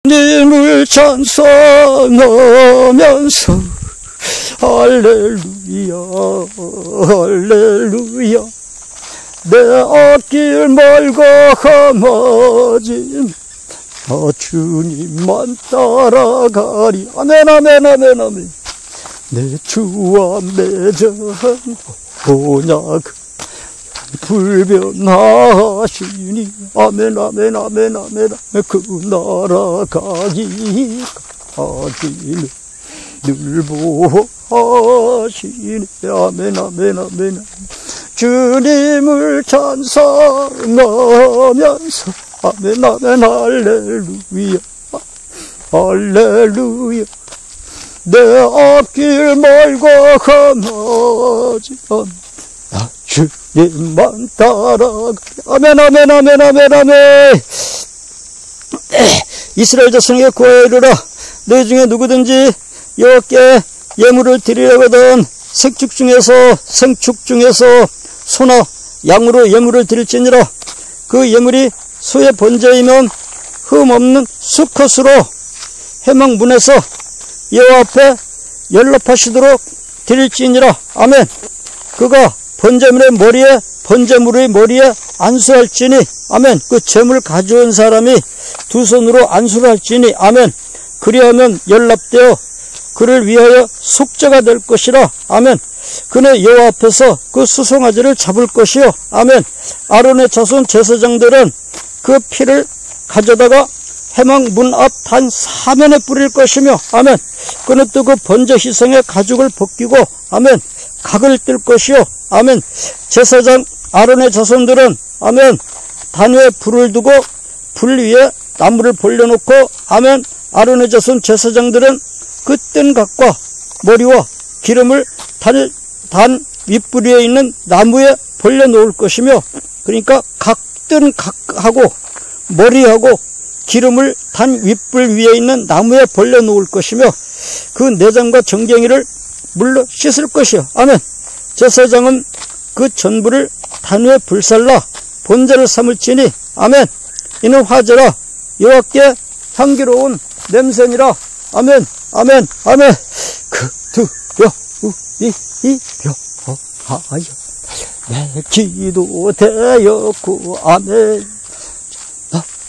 주님을 찬송하면서 할렐루야 할렐루야 내 앞길 멀고 험하지만 주님만 따라가리. 아멘 아멘 아멘 아멘. 내 주와 맺은 언약 불변하시니 아멘 아멘 아멘 아멘. 그 나라 가기까지는 늘 보호하시니 아멘 아멘 아멘. 주님을 찬송하면서 아멘 아멘 할렐루야 할렐루야 내 앞길 멀고 험하지만 주님만 따라가리. 아멘 아멘 아멘 아멘 아멘. 이스라엘 자손에게 구하여 이르라. 너희 중에 누구든지 여호와께 예물을 드리려거든 생축 중에서 소나 양으로 예물을 드릴지니라. 그 예물이 소의 번제이면 흠 없는 수컷으로 회막문에서 여호와 앞에 연락하시도록 드릴지니라. 아멘. 그가 번제물의 머리에 안수할지니 아멘. 그 제물 가져온 사람이 두 손으로 안수를 할지니 아멘. 그리하면 연락되어 그를 위하여 속죄가 될 것이라. 아멘. 그는 여호와 앞에서 그 수송아지를 잡을 것이요. 아멘. 아론의 자손 제사장들은 그 피를 가져다가 회막 문 앞 단 4면에 뿌릴 것이며 아멘. 그는 또 그 번제 희생의 가죽을 벗기고 아멘. 각을 뜰 것이요. 아멘. 제사장 아론의 자손들은 아멘. 단 위에 불을 두고 불 위에 나무를 벌려놓고 아멘. 아론의 자손 제사장들은 그 뜬 각과 머리와 기름을 단 윗부리에 있는 나무에 벌려놓을 것이며 그러니까 뜬 각하고 머리하고 기름을 단 윗불 위에 있는 나무에 벌려놓을 것이며 그 내장과 정갱이를 물로 씻을 것이요. 아멘. 제사장은 그 전부를 단 위에 불살라 번제를 삼을지니 아멘. 이는 화제라 여호와께 향기로운 냄새니라. 아멘 아멘 아멘. 그두려우이려하여 내 기도 되었고 아멘.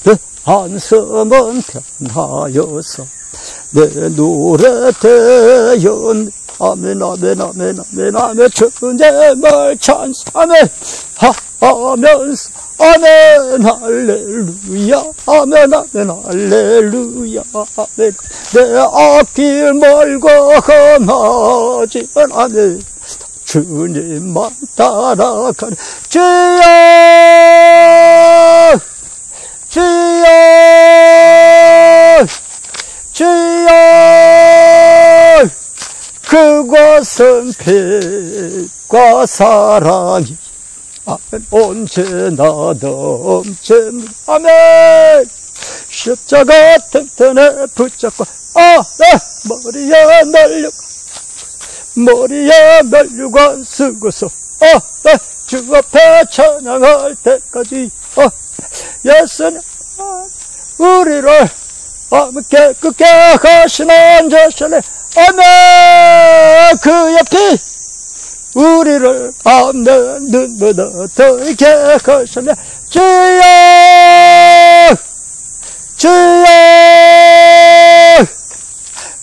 내 한숨은 편하여서 내 노래 되었네. 아멘 아멘 아멘 아멘 아멘. 주님을 찬송 아멘 하면서 아멘 할렐루야 아멘 아멘 할렐루야 아멘. 내 앞길 멀고 험하지만 아멘. 주님만 따라가리. 주여 주여 주여 그곳은 빛과 사랑이 아멘 언제나 넘칩니다. 아멘. 십자가 튼튼해 붙잡고 머리에 면류관 쓰고서 주 앞에 찬양할 때까지 예수님 우리를 깨끗게 하시는 자신의 아멘. 그의 피 우리를 아멘 눈보다 더게 하시네. 주여 주여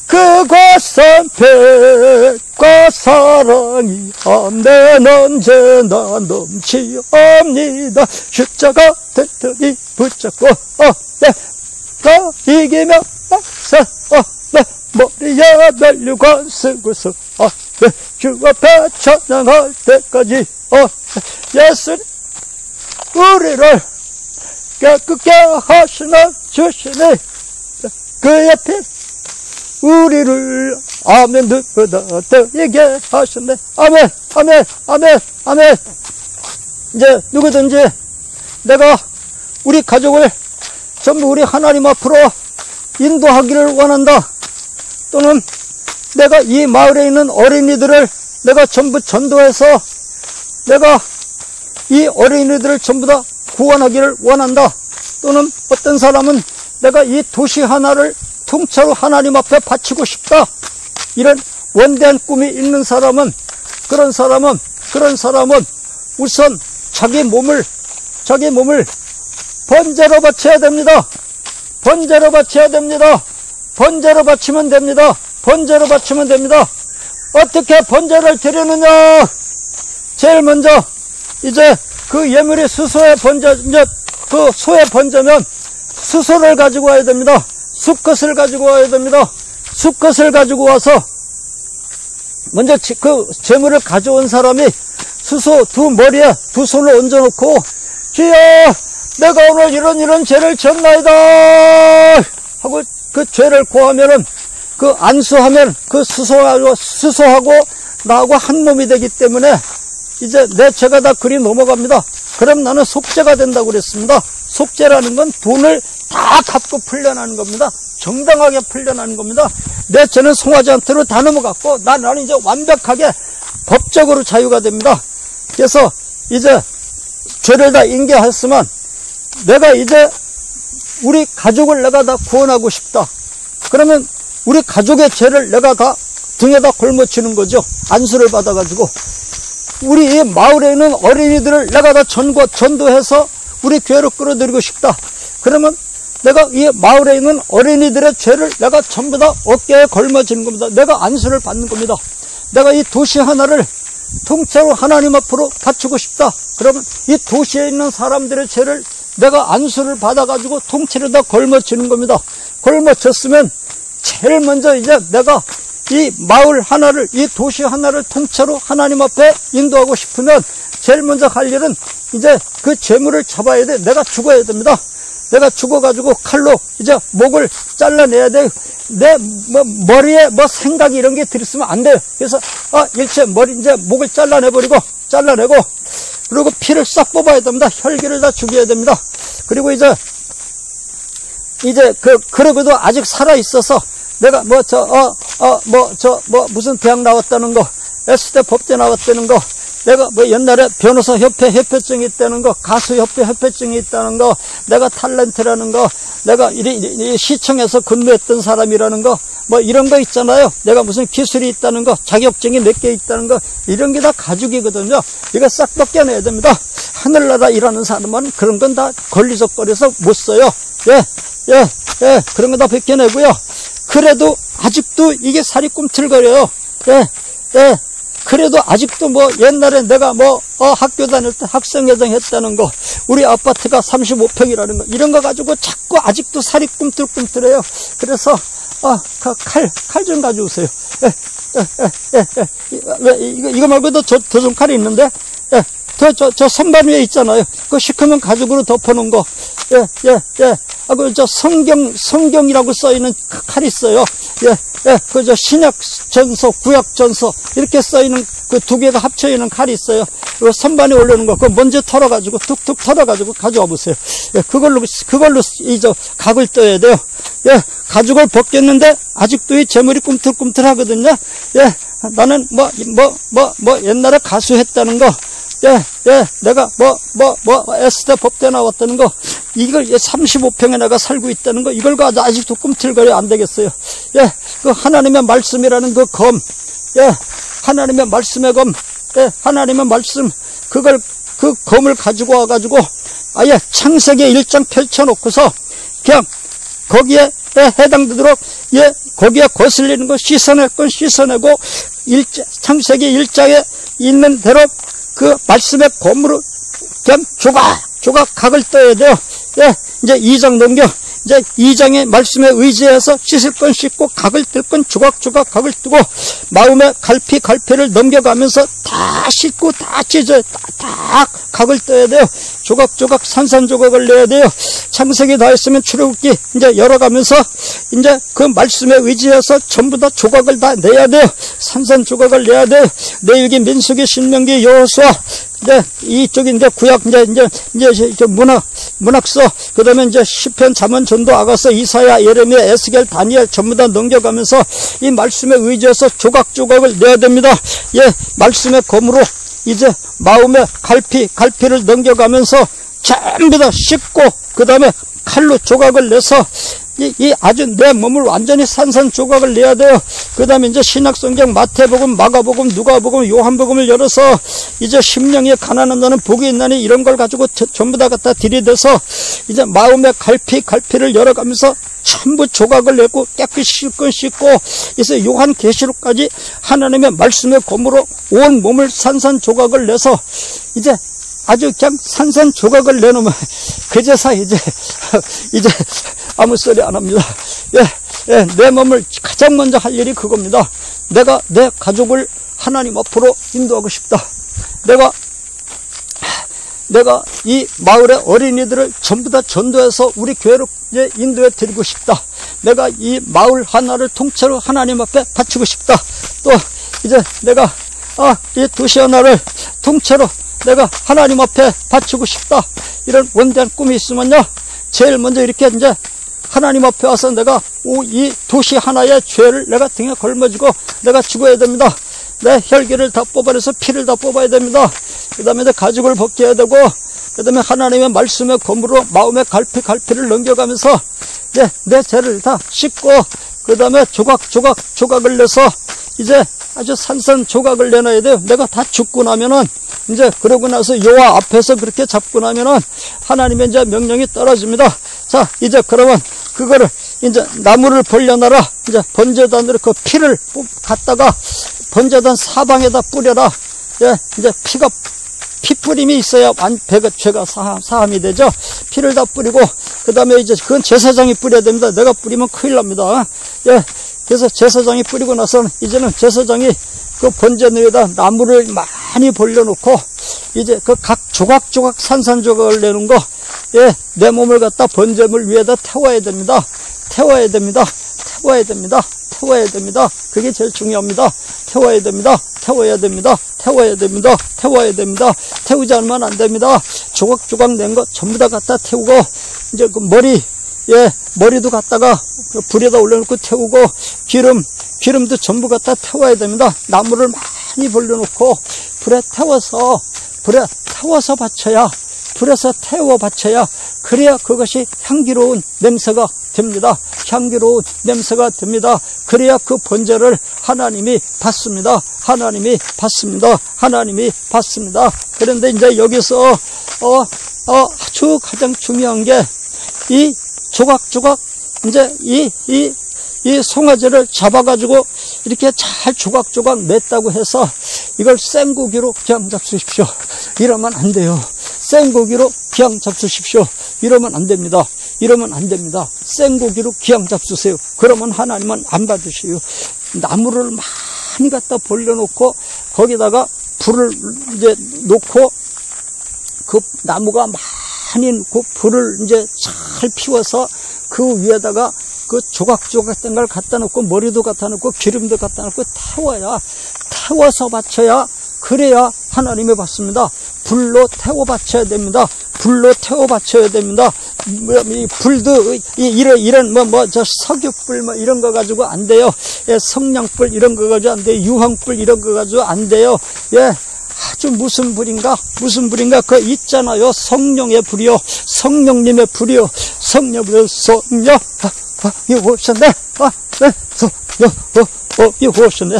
그곳은 빛과 사랑이 아멘 언제나 넘치옵니다. 십자가 튼튼히 붙잡고 이기며 머리에 면류관 쓰고서 주 앞에 찬양할 때까지 예수님 우리를 깨끗게 하시는 주시니 그의 피 우리를 아멘 눈보다 더이게 하셨네. 아멘 아멘 아멘 아멘. 이제 누구든지 내가 우리 가족을 전부 우리 하나님 앞으로 인도하기를 원한다. 또는 내가 이 마을에 있는 어린이들을 내가 전부 전도해서 내가 이 어린이들을 전부 다 구원하기를 원한다. 또는 어떤 사람은 내가 이 도시 하나를 통째로 하나님 앞에 바치고 싶다. 이런 원대한 꿈이 있는 사람은, 그런 사람은 우선 자기 몸을 번제로 바쳐야 됩니다. 번제로 바쳐야 됩니다. 번제로 바치면 됩니다. 번제로 바치면 됩니다. 어떻게 번제를 드리느냐? 제일 먼저 이제 그 예물이 수소의 번제, 이제 그 소의 번제면 수소를 가지고 와야 됩니다. 수컷을 가지고 와야 됩니다. 수컷을 가지고 와서 먼저 그 제물을 가져온 사람이 수소 두 머리에 두 손을 얹어놓고, 주여, 내가 오늘 이런 죄를 졌나이다 하고 그 죄를 고하면은, 그 안수하면 그 수소하고 나하고 한 몸이 되기 때문에 이제 내 죄가 다 그리 넘어갑니다. 그럼 나는 속죄가 된다고 그랬습니다. 속죄라는 건 돈을 다 갚고 풀려나는 겁니다. 정당하게 풀려나는 겁니다. 내 죄는 송아지 한테로 다 넘어갔고 나는 이제 완벽하게 법적으로 자유가 됩니다. 그래서 이제 죄를 다 인계했으면 내가 이제 우리 가족을 내가 다 구원하고 싶다. 그러면 우리 가족의 죄를 내가 다 등에다 걸머치는 거죠. 안수를 받아가지고. 우리 이 마을에 있는 어린이들을 내가 다 전도해서 우리 교회로 끌어들이고 싶다. 그러면 내가 이 마을에 있는 어린이들의 죄를 내가 전부 다 어깨에 걸머지는 겁니다. 내가 안수를 받는 겁니다. 내가 이 도시 하나를 통째로 하나님 앞으로 바치고 싶다. 그러면 이 도시에 있는 사람들의 죄를 내가 안수를 받아가지고 통째로 다 걸머치는 겁니다. 걸머쳤으면 제일 먼저 이제 내가 이 마을 하나를, 이 도시 하나를 통째로 하나님 앞에 인도하고 싶으면 제일 먼저 할 일은 이제 그 재물을 잡아야 돼. 내가 죽어야 됩니다. 내가 죽어가지고 칼로 이제 목을 잘라내야 돼. 내 머리에 생각이 이런 게 들있으면 안 돼요. 그래서 일체 이제 목을 잘라내고 그리고 피를 싹 뽑아야 됩니다. 혈기를 다 죽여야 됩니다. 그리고 이제 그러고도 아직 살아있어서 내가 무슨 대학 나왔다는 거, S대 법대 나왔다는 거, 내가 옛날에 변호사 협회 협회증이 있다는 거, 가수 협회 협회증이 있다는 거, 내가 탤런트라는 거, 내가 시청에서 근무했던 사람이라는 거, 이런 거 있잖아요. 내가 무슨 기술이 있다는 거, 자격증이 몇 개 있다는 거, 이런 게 다 가죽이거든요. 이거 싹 벗겨내야 됩니다. 하늘나라 일하는 사람은 그런 건 다 걸리적거려서 못 써요. 그런 거 다 벗겨내고요. 그래도 아직도 이게 살이 꿈틀거려요. 그래도 아직도 옛날에 내가 학교 다닐 때 학생회장 했다는 거, 우리 아파트가 35평이라는 거, 이런 거 가지고 자꾸 아직도 살이 꿈틀꿈틀해요. 그래서, 칼 좀 가져오세요. 이거 말고도 더 좀 칼이 있는데, 저 선반 위에 있잖아요. 그 시커먼 가죽으로 덮어놓은 거. 성경이라고 써있는 칼이 있어요. 신약전서, 구약전서, 이렇게 써있는 그 두 개가 합쳐있는 칼이 있어요. 그 선반에 올려놓은 거, 그거 먼저 털어가지고, 툭툭 털어가지고 가져와 보세요. 그걸로 각을 떠야 돼요. 가죽을 벗겼는데, 아직도 이 재물이 꿈틀꿈틀 하거든요. 나는 옛날에 가수 했다는 거, 내가 S대 법대 나왔다는 거, 이걸 35평에 내가 살고 있다는 거, 이걸 가지고 아직도 꿈틀거려 안 되겠어요. 그 하나님의 말씀이라는 그 검, 하나님의 말씀의 검, 하나님의 말씀, 그 검을 가지고 와가지고, 아예 창세기 1장 펼쳐놓고서, 그냥 거기에 해당되도록, 거기에 거슬리는 거 씻어낼 건 씻어내고, 창세기 1장에 있는 대로 그 말씀의 검으로 그냥 조각 각을 떠야 돼요. 이제 2장 넘겨. 이제 2장의 말씀에 의지해서 씻을 건 씻고 각을 뜰 건 조각 각을 뜨고, 마음의 갈피를 넘겨가면서 다 씻고 다 찢어요. 다 각을 떠야 돼요. 조각 산산조각을 내야 돼요. 창세기 다 했으면 출애굽기 이제 열어가면서 이제 그 말씀에 의지해서 전부 다 조각을 다 내야 돼요. 산산조각을 내야 돼요. 레위기, 민수기, 신명기, 여호수아, 이쪽이 이제 구약, 이제 문학서, 그 다음에 이제 시편, 잠언, 전도, 아가서, 이사야, 예레미야, 에스겔, 다니엘 전부 다 넘겨가면서 이 말씀에 의지해서 조각조각을 내야 됩니다. 예, 말씀의 검으로 이제 마음의 갈피를 넘겨가면서 전부 다 씻고, 그 다음에 칼로 조각을 내서 이 아주 내 몸을 완전히 산산조각을 내야 돼요. 그 다음에 이제 신약성경 마태복음, 마가복음, 누가복음, 요한복음을 열어서 이제 심령이 가난한 자는 복이 있나니 이런 걸 가지고 전부 다 갖다 들이대서 이제 마음의 갈피를 열어가면서 전부 조각을 내고 깨끗이 씻고 이제 요한계시록까지 하나님의 말씀의 검으로 온 몸을 산산조각을 내서 이제 아주 그냥 산산조각을 내놓으면 그제서 이제 아무 소리 안 합니다. 내 몸을 가장 먼저 할 일이 그겁니다. 내가 내 가족을 하나님 앞으로 인도하고 싶다. 내가 이 마을의 어린이들을 전부 다 전도해서 우리 교회로 이제 인도해 드리고 싶다. 내가 이 마을 하나를 통째로 하나님 앞에 바치고 싶다. 또 이제 내가 이 도시 하나를 통째로 내가 하나님 앞에 바치고 싶다. 이런 원대한 꿈이 있으면요, 제일 먼저 이렇게 이제 하나님 앞에 와서 내가 이 도시 하나의 죄를 내가 등에 걸머지고 내가 죽어야 됩니다. 내 혈기를 다 뽑아내서 피를 다 뽑아야 됩니다. 그 다음에 이제 가죽을 벗겨야 되고, 그 다음에 하나님의 말씀의 검으로 마음의 갈피를 넘겨가면서 이제 내 죄를 다 씻고, 그 다음에 조각을 내서 이제 아주 산산조각을 내놔야 돼요. 내가 다 죽고 나면은 이제 그러고 나서 여호와 앞에서 그렇게 잡고 나면은 하나님의 이제 명령이 떨어집니다. 자, 이제 그러면 그거를 이제 나무를 벌려놔라. 이제 번제단으로 그 피를 갖다가 번제단 사방에다 뿌려라. 예, 이제 피 뿌림이 있어야 죄가 사함이 되죠. 피를 다 뿌리고, 그 다음에 이제 그건 제사장이 뿌려야 됩니다. 내가 뿌리면 큰일 납니다. 예, 그래서 제사장이 뿌리고 나서는 이제는 제사장이 그 번제 위에다 나무를 많이 벌려놓고 이제 그 각 조각조각 산산조각을 내는 거, 예, 내 몸을 갖다 번제물 위에다 태워야 됩니다. 그게 제일 중요합니다. 태워야 됩니다. 태우지 않으면 안 됩니다. 조각조각 낸 거 전부 다 갖다 태우고, 이제 그 머리도 갖다가 불에다 올려놓고 태우고, 기름도 전부 갖다 태워야 됩니다. 나무를 많이 벌려놓고 불에 태워서 바쳐야, 불에서 태워 바쳐야, 그래야 그것이 향기로운 냄새가 됩니다. 그래야 그 번제를 하나님이 받습니다. 그런데 이제 여기서 아주 가장 중요한 게 이 조각조각 이제 이 송아지를 잡아가지고 이렇게 잘 조각조각 냈다고 해서 이걸 생고기로 그냥 잡수십시오. 이러면 안 돼요. 생고기로 그냥 잡수십시오. 이러면 안 됩니다. 생고기로 그냥 잡수세요. 그러면 하나님은 안 받으셔요. 나무를 많이 갖다 벌려놓고 거기다가 불을 이제 놓고 그 나무가 많이 그 불을 이제 잘 피워서 그 위에다가 그 조각조각 된 걸 갖다 놓고 머리도 갖다 놓고 기름도 갖다 놓고 태워서 바쳐야, 그래야 하나님이 받습니다. 불로 태워 바쳐야 됩니다. 이 불도 이런 저 석유불 이런 거 가지고 안 돼요. 예, 성냥불 이런 거 가지고 안 돼요. 유황불 이런 거 가지고 안 돼요. 예. 아주 무슨 불인가 그 있잖아요. 성령의 불이요, 성령님의 불이요, 성령 오셨네. 오셨네.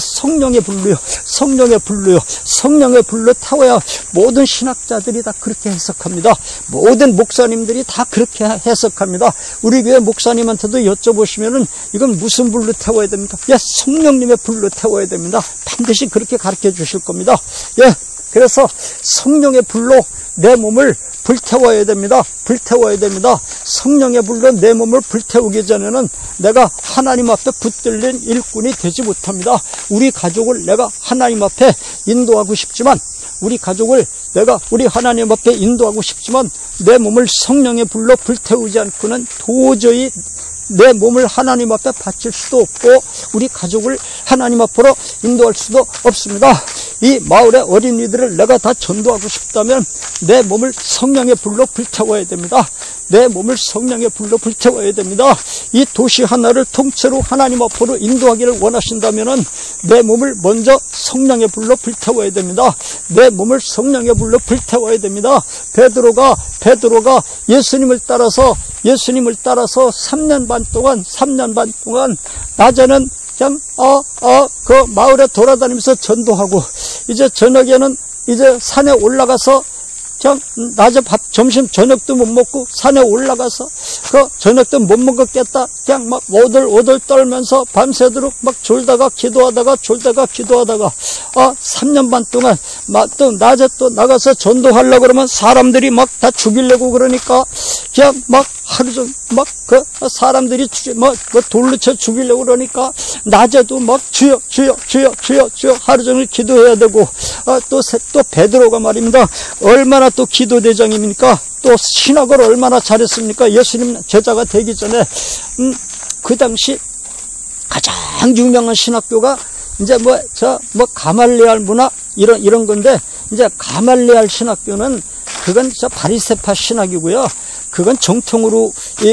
성령의 불로 태워야. 모든 신학자들이 다 그렇게 해석합니다. 모든 목사님들이 다 그렇게 해석합니다. 우리 교회 목사님한테도 여쭤보시면은 이건 무슨 불로 태워야 됩니까? 예, 성령님의 불로 태워야 됩니다. 반드시 그렇게 가르쳐 주실 겁니다. 예, 그래서 성령의 불로 내 몸을 불태워야 됩니다. 성령의 불로 내 몸을 불태우기 전에는 내가 하나님 앞에 붙들린 일꾼이 되지 못합니다. 우리 가족을 내가 하나님 앞에 인도하고 싶지만, 우리 하나님 앞에 인도하고 싶지만 내 몸을 성령의 불로 불태우지 않고는 도저히 내 몸을 하나님 앞에 바칠 수도 없고 우리 가족을 하나님 앞으로 인도할 수도 없습니다. 이 마을의 어린이들을 내가 다 전도하고 싶다면 내 몸을 성령의 불로 불태워야 됩니다. 내 몸을 성령의 불로 불태워야 됩니다. 이 도시 하나를 통째로 하나님 앞으로 인도하기를 원하신다면 내 몸을 먼저 성령의 불로 불태워야 됩니다. 내 몸을 성령의 불로 불태워야 됩니다. 베드로가 예수님을 따라서 3년 반 동안 낮에는 그냥 그 마을에 돌아다니면서 전도하고 이제 저녁에는 이제 산에 올라가서 그냥 낮에 점심 저녁도 못 먹고 산에 올라가서 그 저녁도 못 먹었겠다. 그냥 막 오들 떨면서 밤새도록 막 졸다가 기도하다가 3년 반 동안 또 낮에 또 나가서 전도하려고 그러면 사람들이 막 다 죽이려고 그러니까 그냥 막 하루 종일 막 그 사람들이 돌로 쳐 죽이려고 그러니까 낮에도 막 주여 하루 종일 기도해야 되고 또 베드로가 말입니다. 얼마나 또 기도 대장입니까? 또 신학을 얼마나 잘했습니까? 예수님 제자가 되기 전에 그 당시 가장 유명한 신학교가 이제 가말리알 문화 이런 건데 이제 가말리알 신학교는 그건 바리새파 신학이고요. 그건 정통으로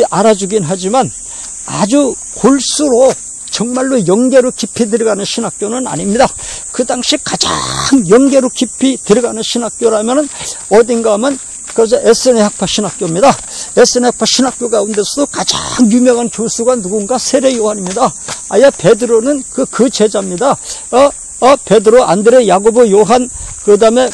알아주긴 하지만 아주 골수로 정말로 영계로 깊이 들어가는 신학교는 아닙니다. 그 당시 가장 영계로 깊이 들어가는 신학교라면 어딘가 하면 그래서 에스네 학파 신학교입니다. 에스네 학파 신학교 가운데서도 가장 유명한 교수가 누군가 세례 요한입니다. 아예 베드로는 그 제자입니다. 베드로, 안드레, 야고보, 요한, 그 다음에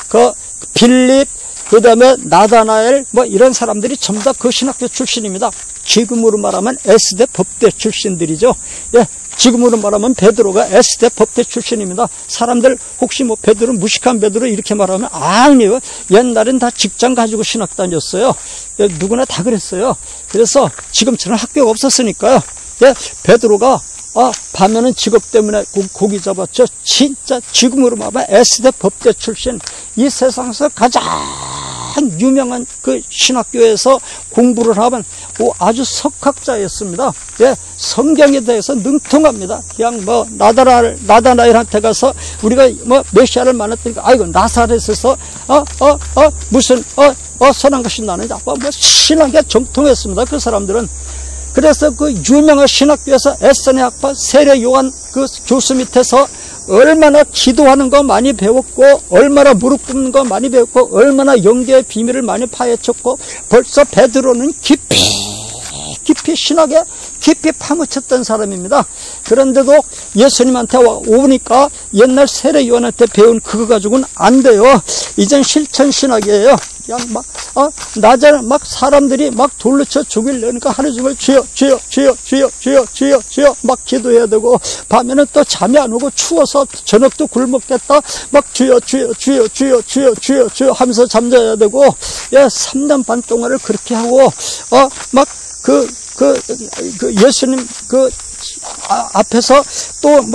빌립, 그 다음에 나다나엘 이런 사람들이 전부 다 그 신학교 출신입니다. 지금으로 말하면 S대 법대 출신들이죠. 예, 지금으로 말하면 베드로가 S대 법대 출신입니다. 사람들 혹시 베드로 무식한 베드로 이렇게 말하면 아니요. 옛날엔 다 직장 가지고 신학 다녔어요. 예, 누구나 다 그랬어요. 그래서 지금처럼 학교가 없었으니까요. 예, 베드로가 밤에는 직업 때문에 고기 잡았죠. 진짜 지금으로 말하면 S대 법대 출신, 이 세상에서 가장 유명한 그 신학교에서 공부를 하면 아주 석학자였습니다. 예, 성경에 대해서 능통합니다. 그냥 나다나엘한테 가서 우리가 메시아를 만났더니까 아이고 나사렛에서 무슨 선한 것이 나느냐 신학에 정통했습니다. 그 사람들은. 그래서 그 유명한 신학교에서 에스네 학파 세례 요한 그 교수 밑에서 얼마나 기도하는 거 많이 배웠고 얼마나 무릎 꿇는 거 많이 배웠고 얼마나 영계의 비밀을 많이 파헤쳤고 벌써 베드로는 깊이 신학에 깊이 파묻혔던 사람입니다. 그런데도 예수님한테 오니까 옛날 세례 요한한테 배운 그거 가지고는 안 돼요. 이젠 실천 신학이에요. 그냥 낮에 사람들이 돌로 쳐 죽이려니까 하루 종일 주여 막 기도해야 되고 밤에는 또 잠이 안 오고 추워서 저녁도 굶었겠다 주여 하면서 잠자야 되고 3년 반 동안을 그렇게 하고 예수님 앞에서 또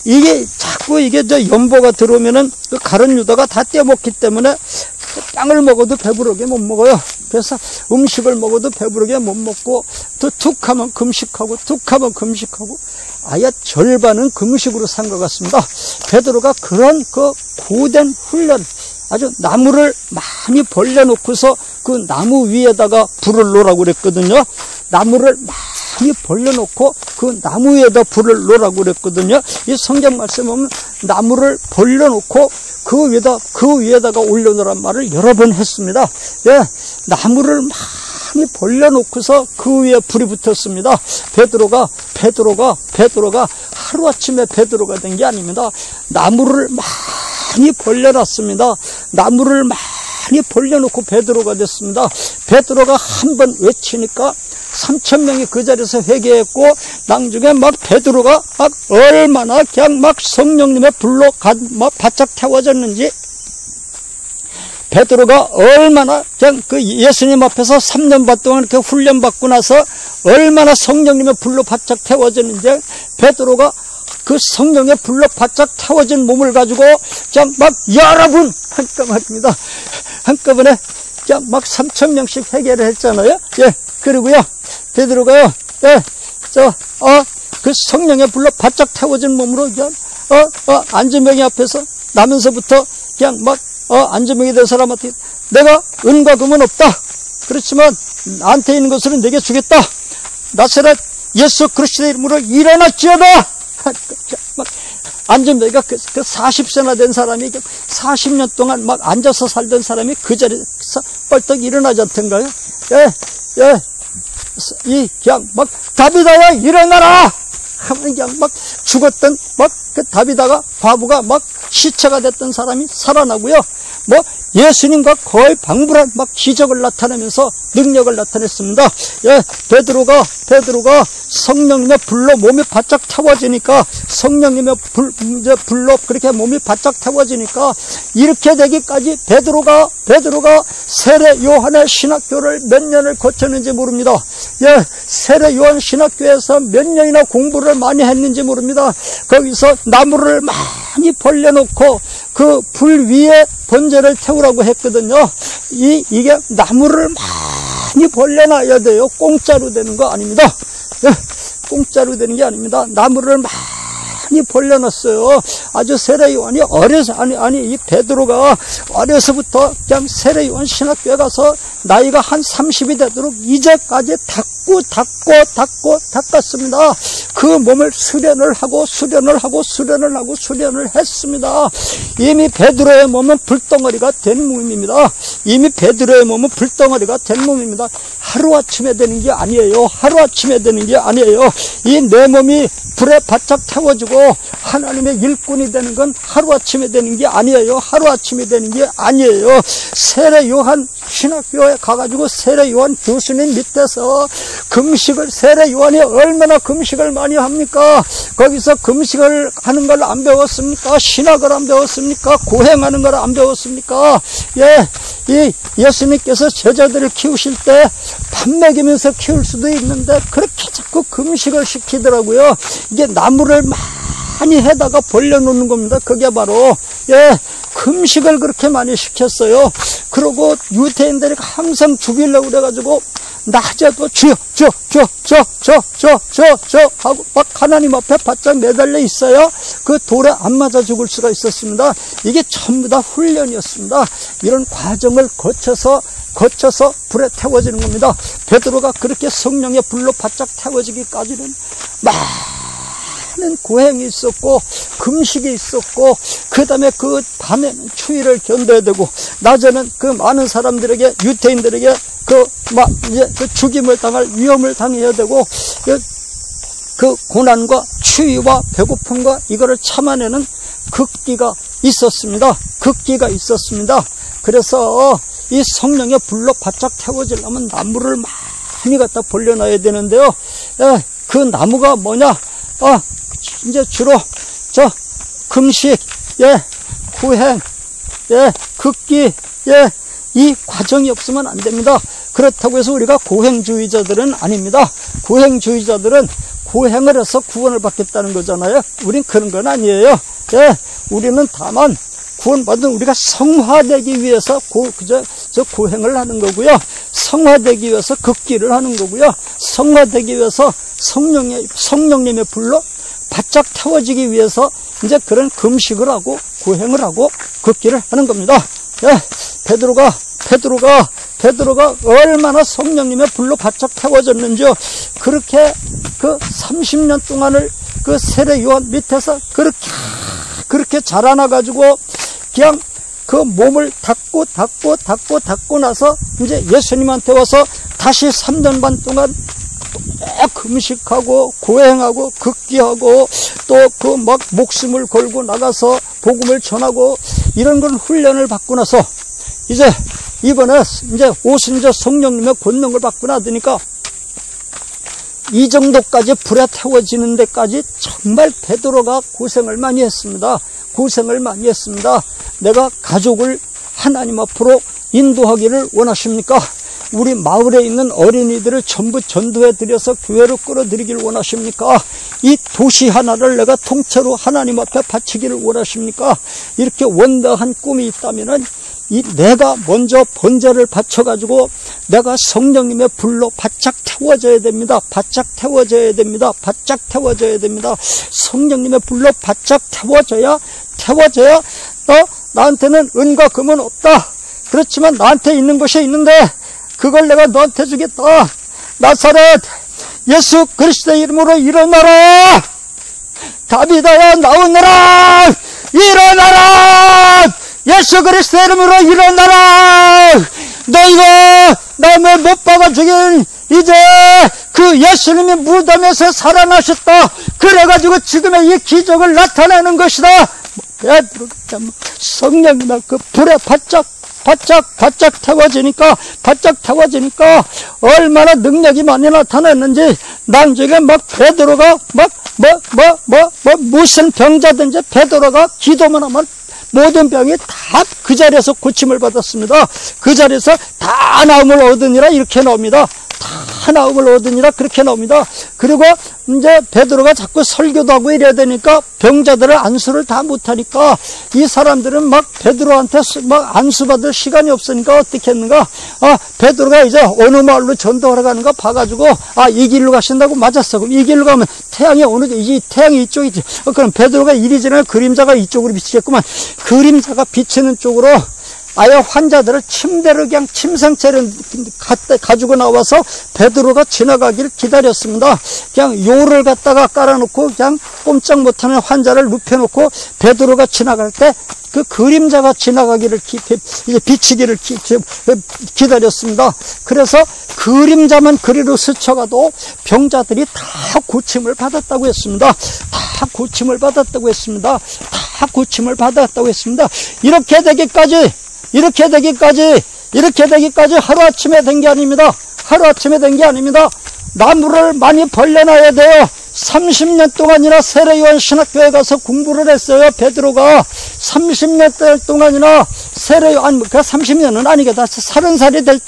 이게 자꾸 연보가 들어오면은 가룟 유다가 다 떼먹기 때문에 땅을 먹어도 배부르게 못 먹어요. 그래서 음식을 먹어도 배부르게 못 먹고 또 툭하면 금식하고 아예 절반은 금식으로 산 것 같습니다. 베드로가 그런 고된 훈련, 아주 나무를 많이 벌려놓고서 그 나무 위에다가 불을 놓으라고 그랬거든요. 나무를 많이 벌려놓고 그 나무 위에다 불을 놓으라고 그랬거든요. 이 성경 말씀 보면 나무를 벌려놓고 그 위에다가 올려놓으란 말을 여러 번 했습니다. 예, 나무를 많이 벌려놓고서 그 위에 불이 붙었습니다. 베드로가 하루아침에 베드로가 된 게 아닙니다. 나무를 많이 벌려놨습니다. 나무를 많이 벌려놓고 베드로가 됐습니다. 베드로가 한 번 외치니까 3,000명이 그 자리에서 회개했고 나중에 베드로가 얼마나 그냥 성령님의 불로 바짝 태워졌는지, 베드로가 얼마나 그냥 그 예수님 앞에서 3년 반 동안 이렇게 훈련받고 나서 얼마나 성령님의 불로 바짝 태워졌는지, 베드로가 그 성령의 불로 바짝 태워진 몸을 가지고 그냥 여러분 한꺼번에 그냥 3,000명씩 회개를 했잖아요. 예, 그리고요 베드로가요, 그 성령의 불로 바짝 태워진 몸으로 그냥 안전병이 앞에서 나면서부터 그냥 막 안전병이 된 사람한테 내가 은과 금은 없다. 그렇지만 나한테 있는 것으로 내게 주겠다. 나사렛 예수 그리스도의 이름으로 일어났지어다. 막 안전병이가 그 40세나 된 사람이 40년 동안 막 앉아서 살던 사람이 그 자리에서 벌떡 일어나지 않던가요? 그냥 막 다비다야 일어나라 하면 그냥 막 죽었던 막 그 다비다가 과부가 막 시체가 됐던 사람이 살아나고요. 뭐 예수님과 거의 방불한 막 기적을 나타내면서 능력을 나타냈습니다. 베드로가 성령님의 불로 몸이 바짝 태워지니까 성령님의 불로 그렇게 몸이 바짝 태워지니까 이렇게 되기까지 베드로가 세례 요한의 신학교를 몇 년을 거쳤는지 모릅니다. 세례 요한 신학교에서 몇 년이나 공부를 많이 했는지 모릅니다. 거기서 나무를 많이 벌려놓고 그 불 위에 번제를 태우라고 했거든요. 이게 나무를 많이 벌려놔야 돼요. 공짜로 되는 거 아닙니다. 공짜로 되는 게 아닙니다. 나무를 많이 벌려놨어요. 아주 세례 요한이 이 베드로가 어려서부터 그냥 세례 요한 신학교에 가서 나이가 한 30이 되도록 이제까지 닦았습니다. 그 몸을 수련을 했습니다. 이미 베드로의 몸은 불덩어리가 된 몸입니다. 하루아침에 되는 게 아니에요. 이 내 몸이 불에 바짝 태워지고 하나님의 일꾼이 되는 건 하루아침에 되는 게 아니에요. 세례 요한 신학교에 가가지고 세례 요한 교수님 밑에서 세례 요한이 얼마나 금식을 많이 합니까? 거기서 금식을 하는 걸 안 배웠습니까? 신학을 안 배웠습니까? 고행하는 걸 안 배웠습니까? 예수님께서 제자들을 키우실 때 밥 먹이면서 키울 수도 있는데 그렇게 자꾸 금식을 시키더라고요. 이게 나무를 많이 해다가 벌려놓는 겁니다. 그게 바로 금식을 그렇게 많이 시켰어요. 그리고 유대인들이 항상 죽이려고 그래가지고 낮에도 주여 하고 막 하나님 앞에 바짝 매달려 있어요. 그 돌에 안 맞아 죽을 수가 있었습니다. 이게 전부 다 훈련이었습니다. 이런 과정을 거쳐서 불에 태워지는 겁니다. 베드로가 그렇게 성령의 불로 바짝 태워지기까지는 많은 고행이 있었고 금식이 있었고 그 다음에 그 밤에는 추위를 견뎌야 되고 낮에는 그 많은 사람들에게 유대인들에게 그 죽임을 당할 위험을 당해야 되고 그 고난과 추위와 배고픔과 이거를 참아내는 극기가 있었습니다. 그래서 이 성령의 불로 바짝 태워지려면 나무를 많이 갖다 벌려놔야 되는데요. 그 나무가 뭐냐? 이제 주로 금식, 구행, 극기, 이 과정이 없으면 안 됩니다. 그렇다고 해서 우리가 고행주의자들은 아닙니다. 고행주의자들은 고행을 해서 구원을 받겠다는 거잖아요. 우린 그런 건 아니에요. 우리는 다만 구원받은 우리가 성화되기 위해서 고행을 하는 거고요. 성화되기 위해서 극기를 하는 거고요. 성화되기 위해서 성령님의 불로 바짝 태워지기 위해서 이제 그런 금식을 하고 고행을 하고 극기를 하는 겁니다. 베드로가 얼마나 성령님의 불로 바짝 태워졌는지요. 그렇게 그 30년 동안을 그 세례 요한 밑에서 그렇게 자라나가지고 그냥 그 몸을 닦고 나서 이제 예수님한테 와서 다시 3년 반 동안 금식하고 고행하고 극기하고 또 그 막 목숨을 걸고 나가서 복음을 전하고 이런 건 훈련을 받고 나서 이번에 오순절 성령님의 권능을 받고 나더니까 이 정도까지 불에 태워지는 데까지 정말 베드로가 고생을 많이 했습니다. 내가 가족을 하나님 앞으로 인도하기를 원하십니까? 우리 마을에 있는 어린이들을 전부 전도해 드려서 교회로 끌어들이기를 원하십니까? 이 도시 하나를 내가 통째로 하나님 앞에 바치기를 원하십니까? 이렇게 원대한 꿈이 있다면은 내가 먼저 번제를 바쳐가지고 내가 성령님의 불로 바짝 태워져야 됩니다. 바짝 태워져야 됩니다. 바짝 태워져야 됩니다. 성령님의 불로 바짝 태워져야 나한테는 은과 금은 없다. 그렇지만 나한테 있는 것이 있는데 그걸 내가 너한테 주겠다. 나사렛 예수 그리스도의 이름으로 일어나라. 다비다야 나오너라. 일어나라. 예수 그리스도의 이름으로 일어나라. 너희가 남의 못 박아 죽인 이제 그 예수님이 무덤에서 살아나셨다. 그래가지고 지금의 이 기적을 나타내는 것이다. 성령님의 그 불에 바짝 태워지니까 얼마나 능력이 많이 나타났는지 나중에 막 베드로가 무슨 병자든지 베드로가 기도만 하면 모든 병이 다 그 자리에서 고침을 받았습니다. 그 자리에서 다 나음을 얻으니라 이렇게 나옵니다. 다 나음을 얻으니라 그렇게 나옵니다. 그리고 이제 베드로가 자꾸 설교도 하고 이래야 되니까 병자들을 안수를 다 못하니까 이 사람들은 막 베드로한테 막 안수받을 시간이 없으니까 어떻게 했는가? 베드로가 이제 어느 마을로 전도하러 가는가 봐가지고 이 길로 가신다고 맞았어. 그럼 이 길로 가면 태양이 태양이 이쪽이지. 그럼 베드로가 이리 지나면 그림자가 이쪽으로 비치겠구만. 그림자가 비치는 쪽으로 아예 환자들을 침대를 그냥 침상체를 가지고 나와서 베드로가 지나가기를 기다렸습니다. 그냥 요를 갖다가 깔아놓고 그냥 꼼짝 못하는 환자를 눕혀놓고 베드로가 지나갈 때 그 그림자가 지나가기를 비치기를 기다렸습니다. 그래서 그림자만 그리로 스쳐가도 병자들이 다 고침을 받았다고 했습니다. 다 고침을 받았다고 했습니다. 다 고침을 받았다고 했습니다. 이렇게 되기까지 하루아침에 된 게 아닙니다. 하루아침에 된 게 아닙니다. 나무를 많이 벌려놔야 돼요. 30년 동안이나 세례요한 신학교에 가서 공부를 했어요. 베드로가 30년 동안이나 세례요한 30년은 아니겠다. 30살이 될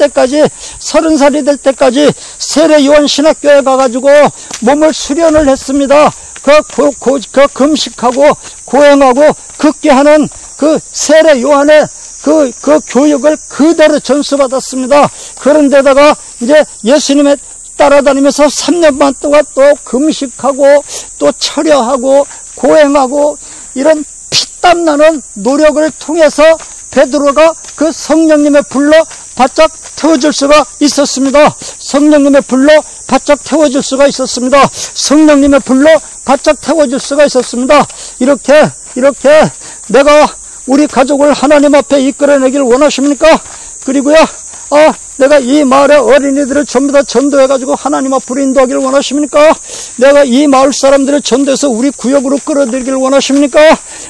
때까지 세례요한 신학교에 가가지고 몸을 수련을 했습니다. 그 금식하고 고행하고 극기하는 그 세례요한의 그 교육을 그대로 전수받았습니다. 그런데다가 이제 예수님의 따라다니면서 3년 반 동안 또 금식하고 또 철야하고 고행하고 이런 피땀나는 노력을 통해서 베드로가 그 성령님의 불로 바짝 태워줄 수가 있었습니다. 성령님의 불로 바짝 태워줄 수가 있었습니다. 성령님의 불로 바짝 태워줄 수가 있었습니다. 이렇게 내가 우리 가족을 하나님 앞에 이끌어내길 원하십니까? 그리고요, 내가 이 마을의 어린이들을 전부 다 전도해가지고 하나님 앞으로 인도하기를 원하십니까? 내가 이 마을 사람들을 전도해서 우리 구역으로 끌어들이기를 원하십니까?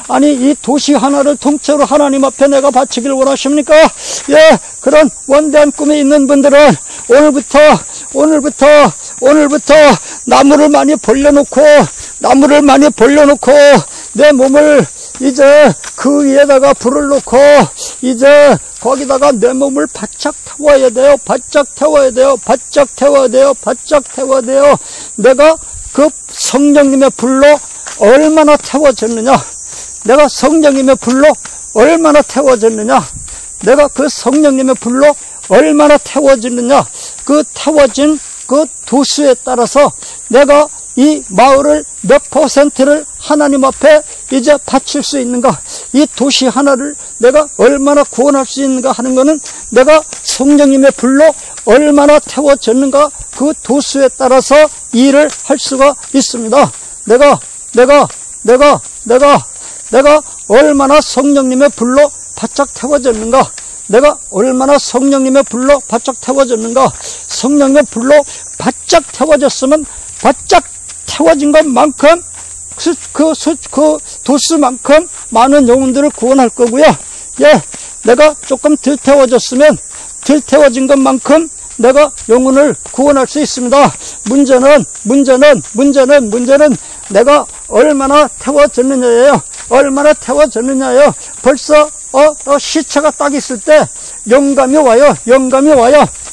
아니, 이 도시 하나를 통째로 하나님 앞에 내가 바치기를 원하십니까? 예, 그런 원대한 꿈이 있는 분들은 오늘부터 나무를 많이 벌려놓고 내 몸을 이제 그 위에다가 불을 놓고 이제 거기다가 내 몸을 바짝 태워야 돼요. 내가 그 성령님의 불로 얼마나 태워졌느냐. 내가 성령님의 불로 얼마나 태워졌느냐. 내가 그 성령님의 불로 얼마나 태워지느냐. 그 태워진 그 도수에 따라서 내가 이 마을을 몇 퍼센트를 하나님 앞에 이제 바칠 수 있는가, 이 도시 하나를 내가 얼마나 구원할 수 있는가 하는 것은 내가 성령님의 불로 얼마나 태워졌는가 그 도수에 따라서 일을 할 수가 있습니다. 내가 얼마나 성령님의 불로 바짝 태워졌는가, 내가 얼마나 성령님의 불로 바짝 태워졌는가. 성령님의 불로 바짝 태워졌으면 바짝 태워진 것만큼 그 도수만큼 많은 영혼들을 구원할 거고요. 예, 내가 조금 덜 태워졌으면 덜 태워진 것만큼 내가 영혼을 구원할 수 있습니다. 문제는 내가 얼마나 태워졌느냐예요. 벌써 시체가 딱 있을 때 영감이 와요.